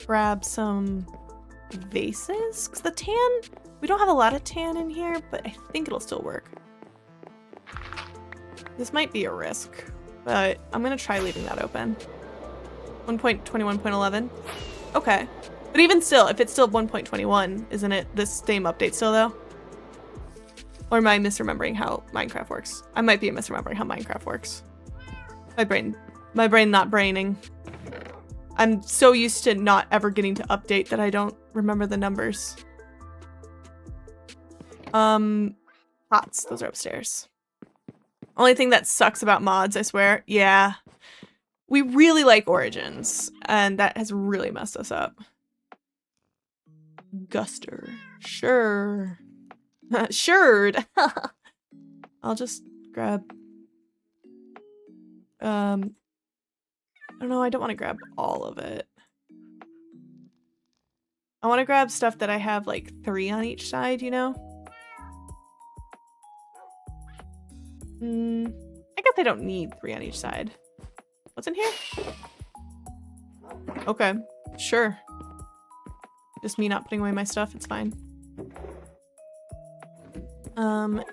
grab some vases, because the tan, we don't have a lot of tan in here, but I think it'll still work. This might be a risk, but I'm gonna try leaving that open. 1.21.11. Okay. But even still, if it's still 1.21, isn't it this same update still though? Or am I misremembering how Minecraft works? I might be misremembering how Minecraft works. My brain not braining. I'm so used to not ever getting to update that I don't remember the numbers. Pots, those are upstairs. Only thing that sucks about mods, I swear. Yeah. We really like Origins, and that has really messed us up. Guster. Sure. Sure. I'll just grab... I don't know, I don't want to grab all of it. I want to grab stuff that I have like 3 on each side, you know? I guess I don't need 3 on each side. What's in here? Okay, sure. Just me not putting away my stuff, it's fine.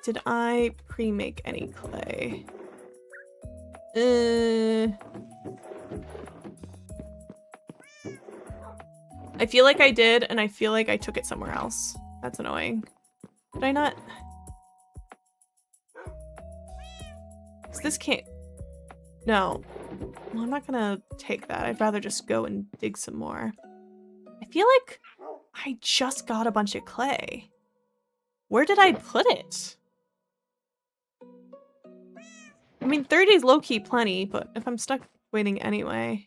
Did I pre-make any clay? I feel like I did, and I feel like I took it somewhere else. That's annoying. Did I not? 'Cause this can't... No. Well, I'm not gonna take that. I'd rather just go and dig some more. I feel like I just got a bunch of clay. Where did I put it? I mean, 30 is low-key plenty, but if I'm stuck waiting anyway...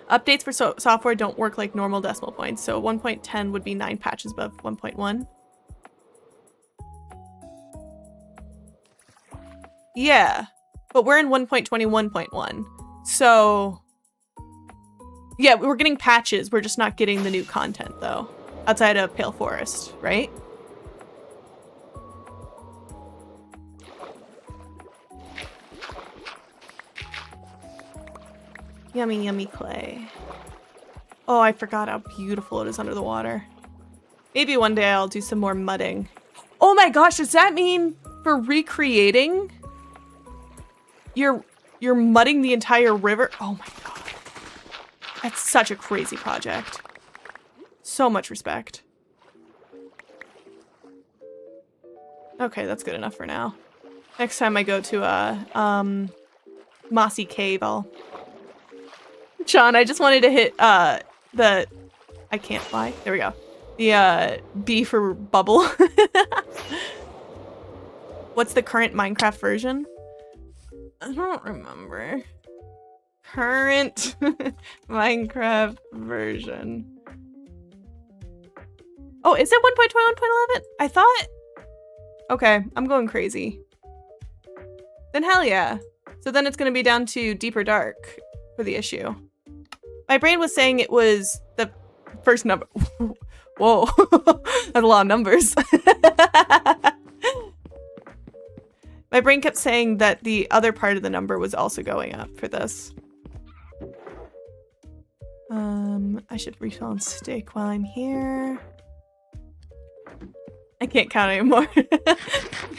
Updates for software don't work like normal decimal points, so 1.10 would be 9 patches above 1.1. Yeah, but we're in 1.21.1, so... Yeah, we're getting patches, we're just not getting the new content, though. Outside of Pale Forest, right? Yummy, yummy clay. Oh, I forgot how beautiful it is under the water. Maybe one day I'll do some more mudding. Oh my gosh, does that mean for recreating? You're mudding the entire river? Oh my god. That's such a crazy project. So much respect. Okay, that's good enough for now. Next time I go to a mossy cave, I'll... Sean, I just wanted to hit the... I can't fly. There we go. The B for bubble. What's the current Minecraft version? I don't remember. Current Minecraft version. Oh, is it 1.21.11? I thought... Okay, I'm going crazy. Then hell yeah. So then it's gonna be down to Deeper Dark for the issue. My brain was saying it was the first number. Whoa, that's a lot of numbers. My brain kept saying that the other part of the number was also going up for this. I should refill on steak while I'm here. I can't count anymore.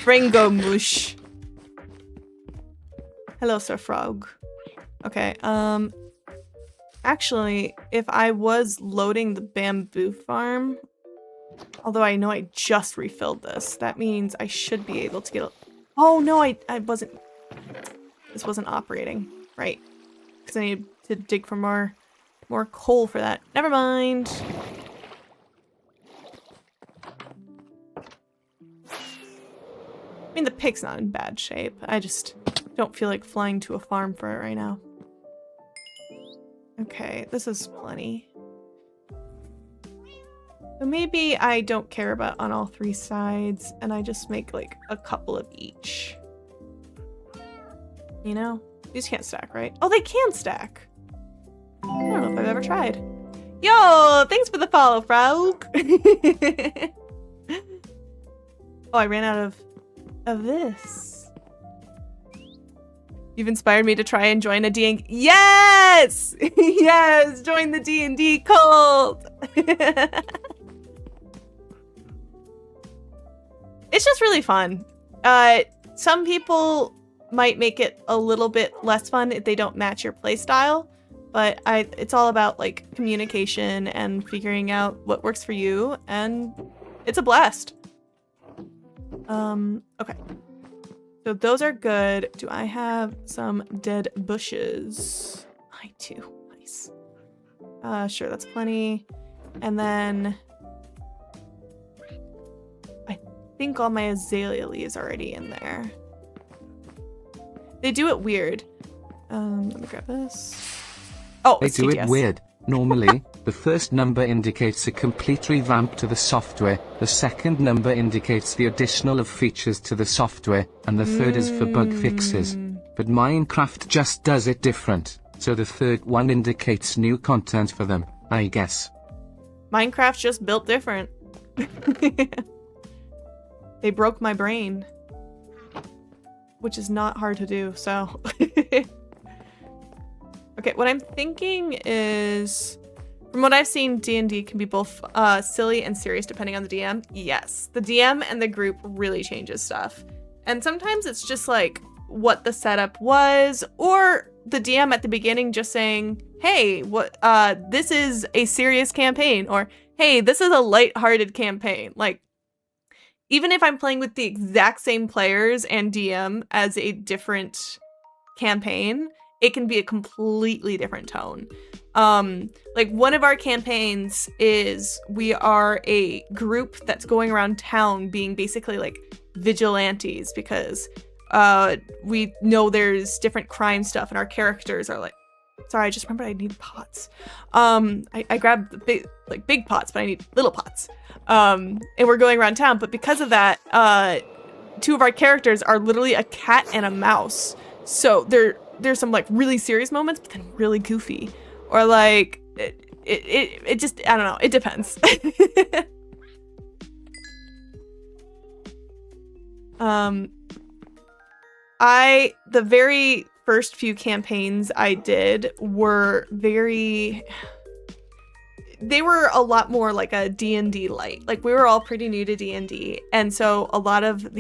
Brain go moosh. Hello, Sir Frog. Okay, actually, if I was loading the bamboo farm, although I know I just refilled this, that means I should be able to get a... Oh no, I wasn't... This wasn't operating. Right. Because I need to dig for more coal for that. Never mind. I mean, the pig's not in bad shape. I just don't feel like flying to a farm for it right now. Okay, this is plenty. So maybe I don't care about on all 3 sides and I just make like a couple of each. You know? These can't stack, right? Oh, they can stack. I don't know if I've ever tried. Yo, thanks for the follow, Frog. Oh, I ran out of this. You've inspired me to try and join a D&D. Yes! Yes! Join the D&D cult! It's just really fun. Some people might make it a little bit less fun if they don't match your playstyle, but it's all about like communication and figuring out what works for you, and it's a blast. Okay. So those are good. Do I have some dead bushes? I do. Nice. Sure, that's plenty. And then I think all my azalea leaves are already in there. They do it weird. Let me grab this. Oh, They it's do TTS. it weird. Normally, the first number indicates a complete revamp to the software, the second number indicates the additional of features to the software, and the third is for bug fixes. But Minecraft just does it different, so the third one indicates new content for them, I guess. Minecraft just built different. They broke my brain, which is not hard to do, so. Okay, what I'm thinking is, from what I've seen, D&D can be both silly and serious depending on the DM. Yes, the DM and the group really changes stuff. And sometimes it's just like what the setup was, or the DM at the beginning just saying, hey, this is a serious campaign, or hey, this is a lighthearted campaign. Like, even if I'm playing with the exact same players and DM as a different campaign, it can be a completely different tone. Like one of our campaigns is we are a group that's going around town being basically like vigilantes because we know there's different crime stuff and our characters are like, sorry, I just remembered I need pots. I grabbed the big pots, but I need little pots. And we're going around town, but because of that, two of our characters are literally a cat and a mouse. So there's some like really serious moments, but then really goofy, or like it just, I don't know, it depends. The very first few campaigns I did were they were a lot more like a D&D light. Like we were all pretty new to D&D, and so a lot of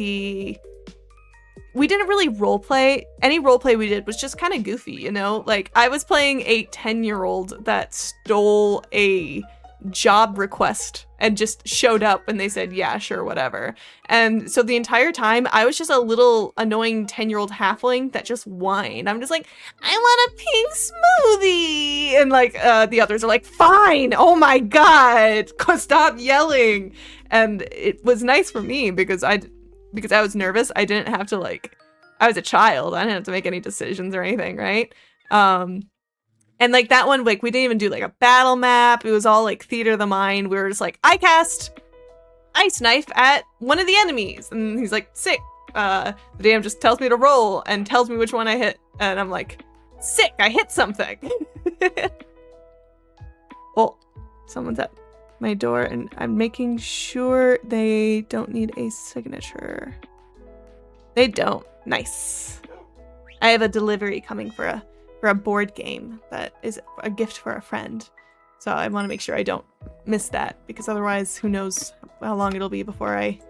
we didn't really roleplay. Any roleplay we did was just kind of goofy, you know? Like, I was playing a 10-year-old that stole a job request and just showed up and they said, yeah, sure, whatever. And so the entire time, I was just a little annoying 10-year-old halfling that just whined. I'm just like, I want a pink smoothie! And like, the others are like, fine! Oh my god! Stop yelling! And it was nice for me because I was nervous. I didn't have to I was a child. I didn't have to make any decisions or anything, right? And like that one, like we didn't even do like a battle map. It was all like theater of the mind. We were just like, I cast ice knife at one of the enemies. And he's like, sick. The DM just tells me to roll and tells me which one I hit. And I'm like, sick, I hit something. Oh, someone's at my door and I'm making sure they don't need a signature. They don't. Nice. I have a delivery coming for a board game that is a gift for a friend. So I want to make sure I don't miss that, because otherwise who knows how long it'll be before I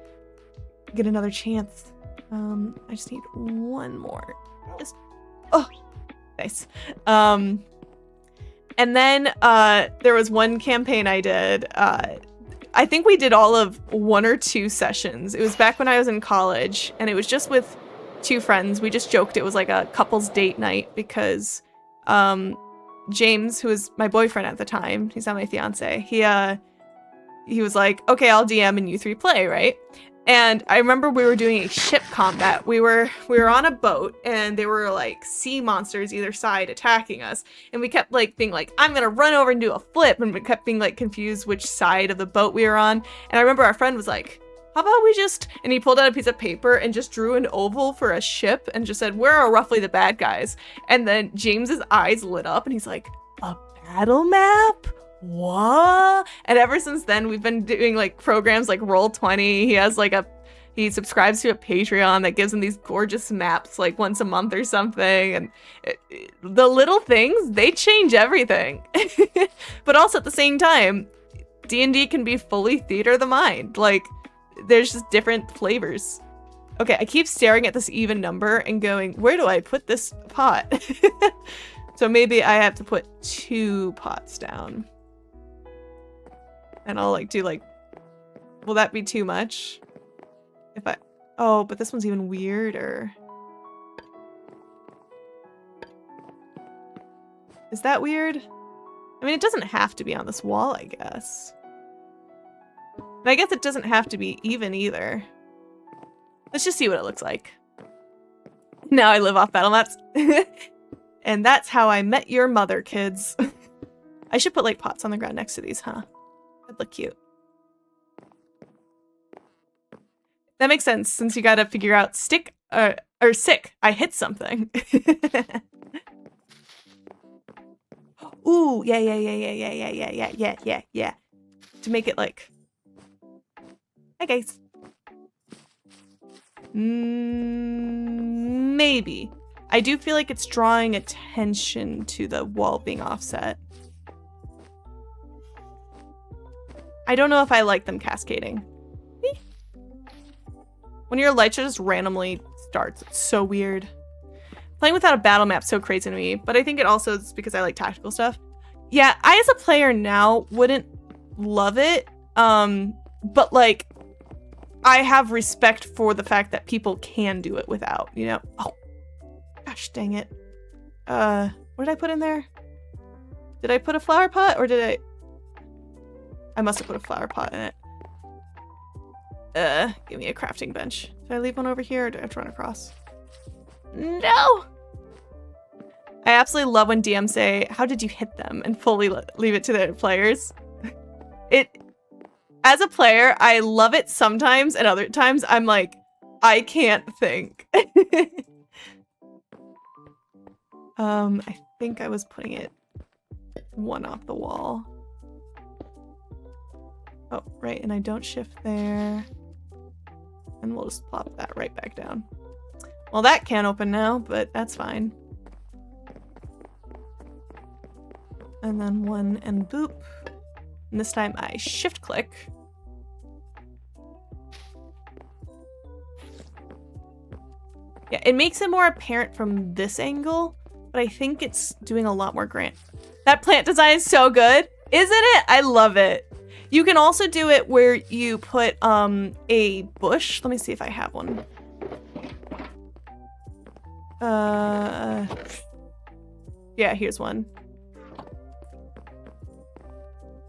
get another chance. I just need one more. Oh, nice. And then there was one campaign I did. I think we did all of 1 or 2 sessions. It was back when I was in college, and it was just with 2 friends. We just joked it was like a couple's date night because James, who was my boyfriend at the time, he's not my fiance, he was like, okay, I'll DM and you 3 play, right? And I remember we were doing a ship combat. We were on a boat and there were like sea monsters either side attacking us. And we kept like being like, I'm gonna run over and do a flip. And we kept being like confused which side of the boat we were on. And I remember our friend was like, how about we just, and he pulled out a piece of paper and just drew an oval for a ship and just said, where are roughly the bad guys? And then James's eyes lit up and he's like, a battle map? What? And ever since then, we've been doing like programs like Roll20. He has like he subscribes to a Patreon that gives him these gorgeous maps like once a month or something. And the little things, they change everything. But also at the same time, D&D can be fully theater of the mind. Like, there's just different flavors. Okay, I keep staring at this even number and going, where do I put this pot? So maybe I have to put 2 pots down. And I'll like do like, will that be too much? If I, oh, but this one's even weirder. Is that weird? I mean, it doesn't have to be on this wall, I guess. And I guess it doesn't have to be even either. Let's just see what it looks like. Now I live off battle maps. And that's how I met your mother, kids. I should put like pots on the ground next to these, huh? That'd look cute. That makes sense since you gotta figure out stick or sick. I hit something. Ooh, yeah. To make it like, hi guys. Maybe. I do feel like it's drawing attention to the wall being offset. I don't know if I like them cascading. When your light just randomly starts, it's so weird. Playing without a battle map's so crazy to me, but I think it also is because I like tactical stuff. Yeah, I as a player now wouldn't love it, but like, I have respect for the fact that people can do it without, you know? Oh, gosh dang it. What did I put in there? Did I put a flower pot or did I must have put a flower pot in it. Give me a crafting bench. Did I leave one over here or do I have to run across? No! I absolutely love when DMs say, how did you hit them? And fully leave it to the players. As a player, I love it sometimes, and other times I'm like, I can't think. I think I was putting it 1 off the wall. Oh, right, and I don't shift there. And we'll just plop that right back down. Well, that can't open now, but that's fine. And then 1 and boop. And this time I shift click. Yeah, it makes it more apparent from this angle, but I think it's doing a lot more grand. That plant design is so good, isn't it? I love it. You can also do it where you put a bush. Let me see if I have one. Yeah, here's one.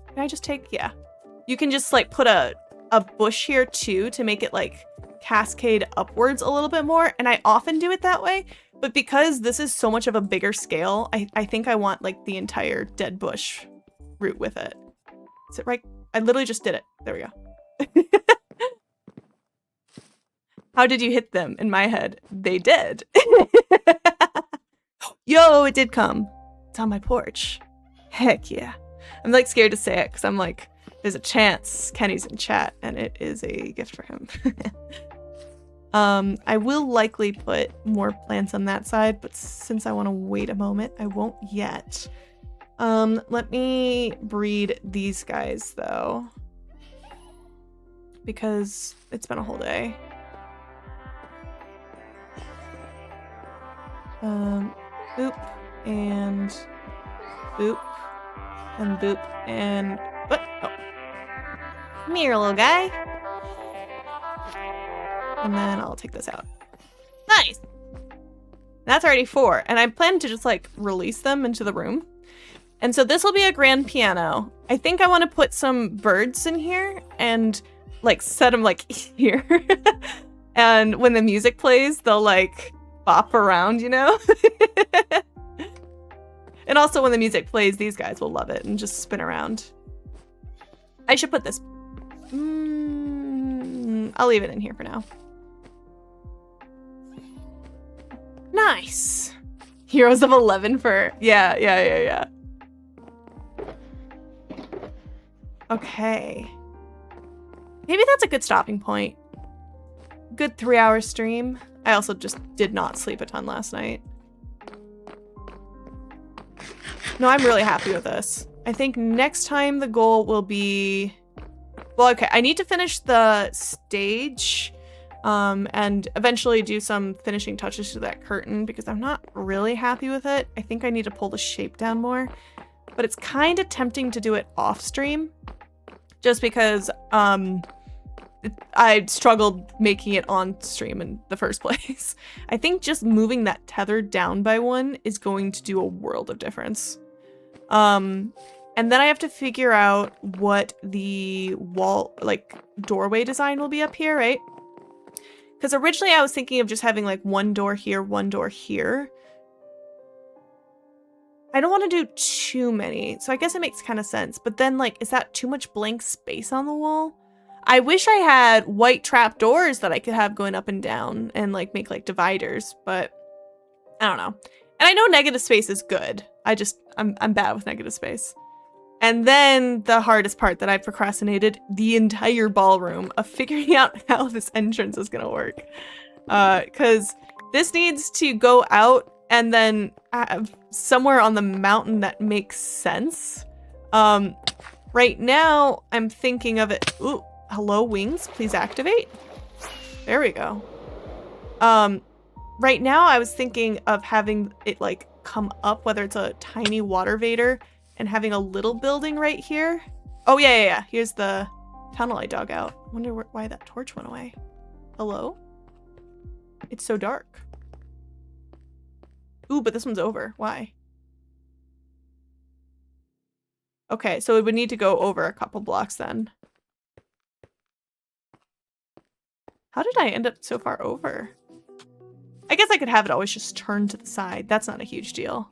Can I just take, yeah. You can just like put a bush here too to make it like cascade upwards a little bit more. And I often do it that way, but because this is so much of a bigger scale, I think I want like the entire dead bush root with it. Is it right? I literally just did it. There we go. How did you hit them? In my head, they did. Yo, it did come. It's on my porch. Heck yeah. I'm like scared to say it because I'm like, there's a chance Kenny's in chat and it is a gift for him. I will likely put more plants on that side, but since I want to wait a moment, I won't yet. Let me breed these guys though, because it's been a whole day. Boop and boop and boop and what? Oh, come here, little guy. And then I'll take this out. Nice. That's already 4, and I plan to just like release them into the room. And so this will be a grand piano. I think I want to put some birds in here and like set them like here. And when the music plays, they'll like bop around, you know? And also when the music plays, these guys will love it and just spin around. I should put this. I'll leave it in here for now. Nice. Heroes of 11 for, yeah. Okay. Maybe that's a good stopping point. Good 3-hour stream. I also just did not sleep a ton last night. No, I'm really happy with this. I think next time the goal will be... Well, okay, I need to finish the stage and eventually do some finishing touches to that curtain because I'm not really happy with it. I think I need to pull the shape down more, but it's kind of tempting to do it off stream just because I struggled making it on stream in the first place. I think just moving that tether down by 1 is going to do a world of difference. And then I have to figure out what the wall, like doorway design will be up here, right? Because originally I was thinking of just having like 1 door here, 1 door here. I don't want to do too many, so I guess it makes kind of sense. But then like, is that too much blank space on the wall? I wish I had white trap doors that I could have going up and down and like make like dividers, but I don't know. And I know negative space is good. I'm bad with negative space. And then the hardest part that I procrastinated the entire ballroom of figuring out how this entrance is gonna work. Cause this needs to go out and then somewhere on the mountain that makes sense. Right now I'm thinking of it, ooh, hello wings, please activate. There we go. Right now I was thinking of having it like come up, whether it's a tiny water vader and having a little building right here. Oh yeah. Here's the tunnel I dug out. Wonder why that torch went away. Hello? It's so dark. Ooh, but this one's over. Why? Okay, so it would need to go over a couple blocks then. How did I end up so far over? I guess I could have it always just turn to the side. That's not a huge deal.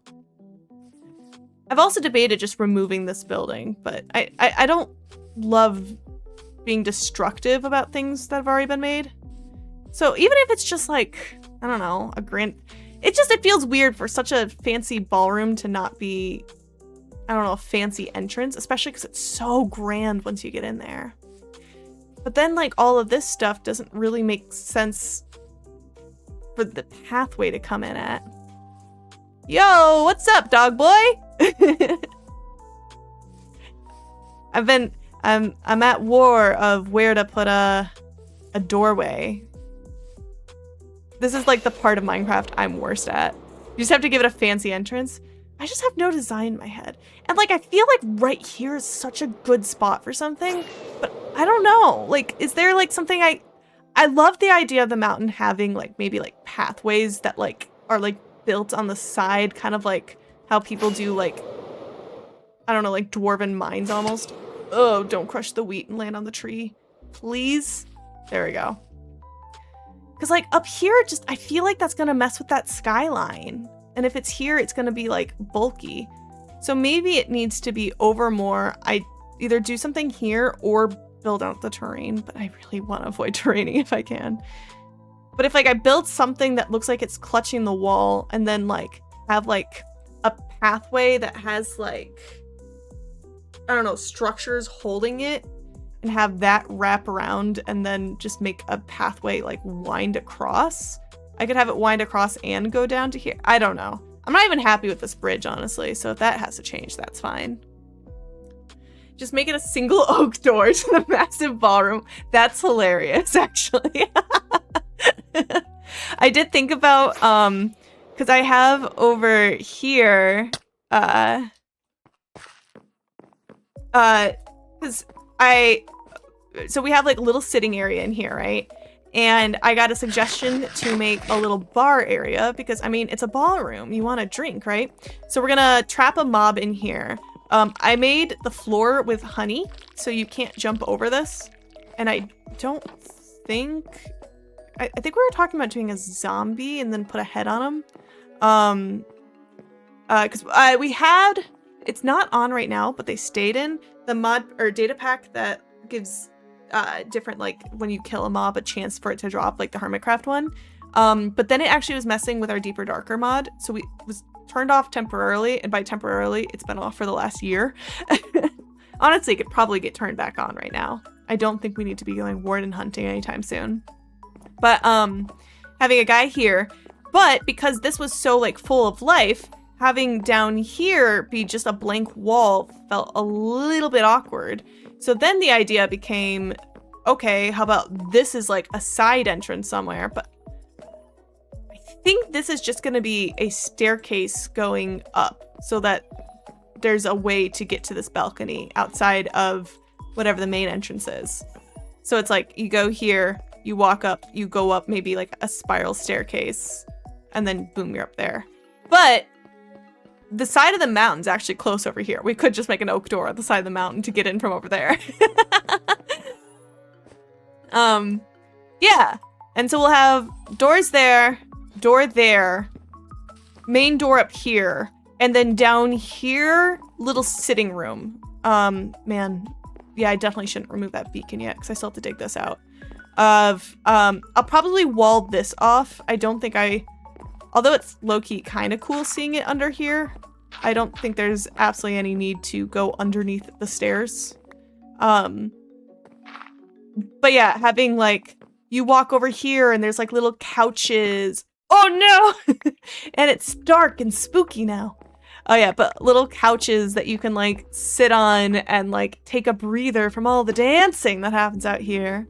I've also debated just removing this building, but I don't love being destructive about things that have already been made. So even if it's just like, I don't know, it feels weird for such a fancy ballroom to not be, I don't know, a fancy entrance, especially because it's so grand once you get in there. But then like all of this stuff doesn't really make sense for the pathway to come in at. Yo, what's up, dog boy? I'm at war of where to put a doorway. This is like the part of Minecraft I'm worst at. You just have to give it a fancy entrance. I just have no design in my head. And like, I feel like right here is such a good spot for something, but I don't know. Like, is there like something I love the idea of the mountain having like maybe like pathways that like are like built on the side, kind of like how people do like, I don't know, like dwarven mines almost. Oh, don't crush the wheat and land on the tree, please. There we go. Because like up here, I feel like that's gonna mess with that skyline. And if it's here, it's gonna be like bulky. So maybe it needs to be over more. I either do something here or build out the terrain, but I really want to avoid terraining if I can. But if like I build something that looks like it's clutching the wall and then like have like a pathway that has like, I don't know, structures holding it and have that wrap around and then just make a pathway like wind across. I could have it wind across and go down to here. I don't know. I'm not even happy with this bridge, honestly. So if that has to change, that's fine. Just make it a single oak door to the massive ballroom. That's hilarious, actually. I did think about, because I have over here, so we have like a little sitting area in here, right? And I got a suggestion to make a little bar area because, I mean, it's a ballroom. You want to drink, right? So we're gonna trap a mob in here. I made the floor with honey, so you can't jump over this. And I don't think... I think we were talking about doing a zombie and then put a head on him. Because we had... It's not on right now, but they stayed in the mod or data pack that gives different, like, when you kill a mob, a chance for it to drop, like the Hermitcraft one. But then it actually was messing with our Deeper Darker mod, so we was turned off temporarily, and by temporarily, it's been off for the last year. Honestly, it could probably get turned back on right now. I don't think we need to be going warden hunting anytime soon. But having a guy here, but because this was so like full of life, having down here be just a blank wall felt a little bit awkward. So then the idea became okay, how about this is like a side entrance somewhere? But I think this is just gonna be a staircase going up so that there's a way to get to this balcony outside of whatever the main entrance is. So it's like you go here, you walk up, you go up maybe like a spiral staircase, and then boom, you're up there. But the side of the mountain's actually close over here. We could just make an oak door at the side of the mountain to get in from over there. Yeah. And so we'll have doors there, door there, main door up here, and then down here, little sitting room. Man, yeah, I definitely shouldn't remove that beacon yet because I still have to dig this out. I'll probably wall this off. I don't think although it's low-key kind of cool seeing it under here, I don't think there's absolutely any need to go underneath the stairs. But yeah, having like, you walk over here and there's like little couches. Oh no! And it's dark and spooky now. Oh yeah, but little couches that you can like sit on and like take a breather from all the dancing that happens out here.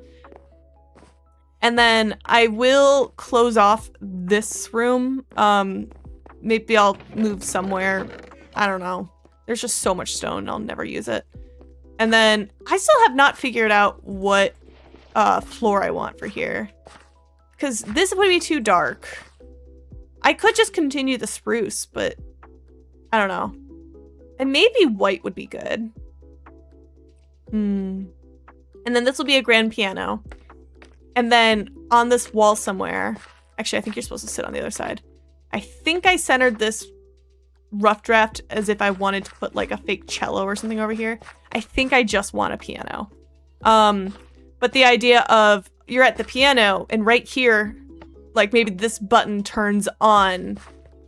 And then I will close off this room. Maybe I'll move somewhere. I don't know. There's just so much stone, I'll never use it. And then I still have not figured out what floor I want for here. Because this would be too dark. I could just continue the spruce, but I don't know. And maybe white would be good. And then this will be a grand piano. And then on this wall somewhere, actually, I think you're supposed to sit on the other side. I think I centered this rough draft as if I wanted to put like a fake cello or something over here. I think I just want a piano. But the idea of you're at the piano and right here, like maybe this button turns on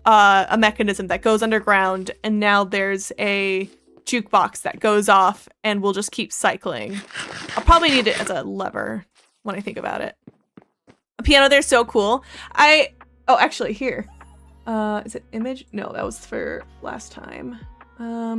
a mechanism that goes underground, and now there's a jukebox that goes off and we'll just keep cycling. I'll probably need it as a lever when I think about it. A piano there's so cool. Oh, actually here. Is it image? No, that was for last time. Oh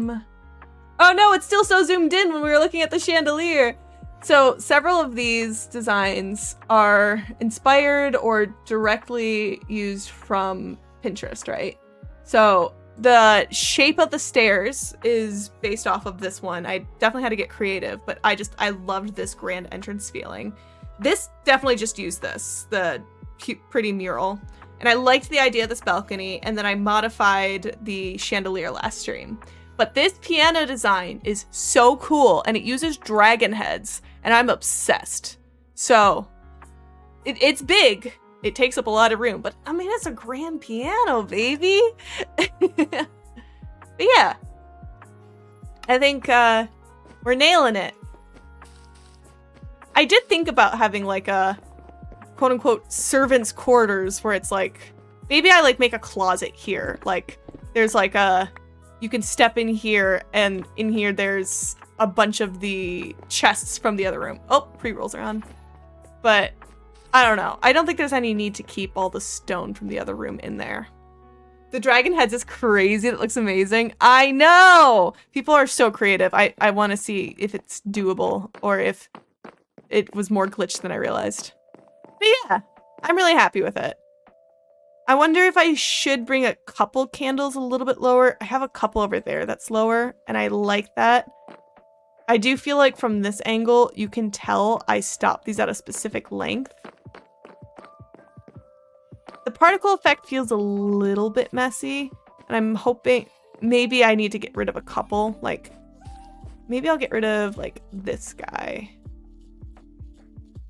no, it's still so zoomed in when we were looking at the chandelier. So several of these designs are inspired or directly used from Pinterest, right? So the shape of the stairs is based off of this one. I definitely had to get creative, but I loved this grand entrance feeling. This definitely just used this, the pretty mural. And I liked the idea of this balcony, and then I modified the chandelier last stream. But this piano design is so cool, and it uses dragon heads, and I'm obsessed. So, it's big. It takes up a lot of room, but I mean, it's a grand piano, baby. But yeah, I think we're nailing it. I did think about having like a quote unquote servants' quarters where it's like, maybe I like make a closet here. Like there's like you can step in here, and in here there's a bunch of the chests from the other room. Oh, pre-rolls are on. But I don't know. I don't think there's any need to keep all the stone from the other room in there. The dragon heads is crazy. It looks amazing. I know! People are so creative. I want to see if it's doable or if it was more glitched than I realized. But yeah, I'm really happy with it. I wonder if I should bring a couple candles a little bit lower. I have a couple over there that's lower, and I like that. I do feel like from this angle, you can tell I stopped these at a specific length. The particle effect feels a little bit messy, and I'm hoping maybe I need to get rid of a couple. Like, maybe I'll get rid of, like, this guy.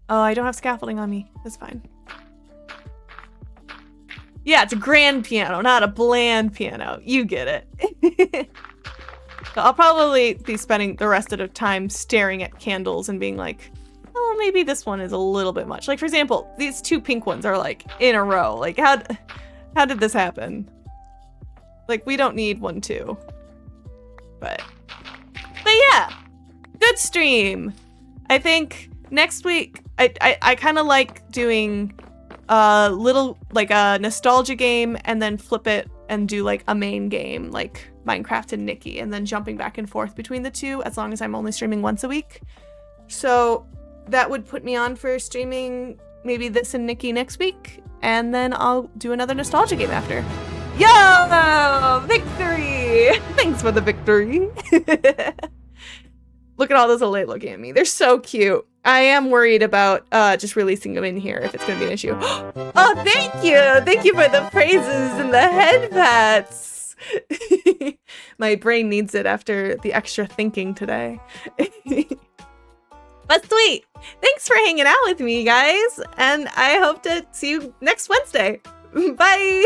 Oh, I don't have scaffolding on me. That's fine. Yeah, it's a grand piano, not a bland piano. You get it. So I'll probably be spending the rest of the time staring at candles and being like, oh, maybe this one is a little bit much. Like, for example, these two pink ones are like in a row. Like, how did this happen? Like, we don't need one too. But yeah, good stream. I think next week, I kind of like doing a little, like a nostalgia game and then flip it and do like a main game, like Minecraft and Nikki, and then jumping back and forth between the two as long as I'm only streaming once a week. So that would put me on for streaming maybe this and Nikki next week, and then I'll do another nostalgia game after. Yo! Victory! Thanks for the victory. Look at all those elite looking at me. They're so cute. I am worried about just releasing them in here if it's going to be an issue. Oh, thank you! Thank you for the praises and the head pats. My brain needs it after the extra thinking today. But sweet! Thanks for hanging out with me, guys, and I hope to see you next Wednesday. Bye!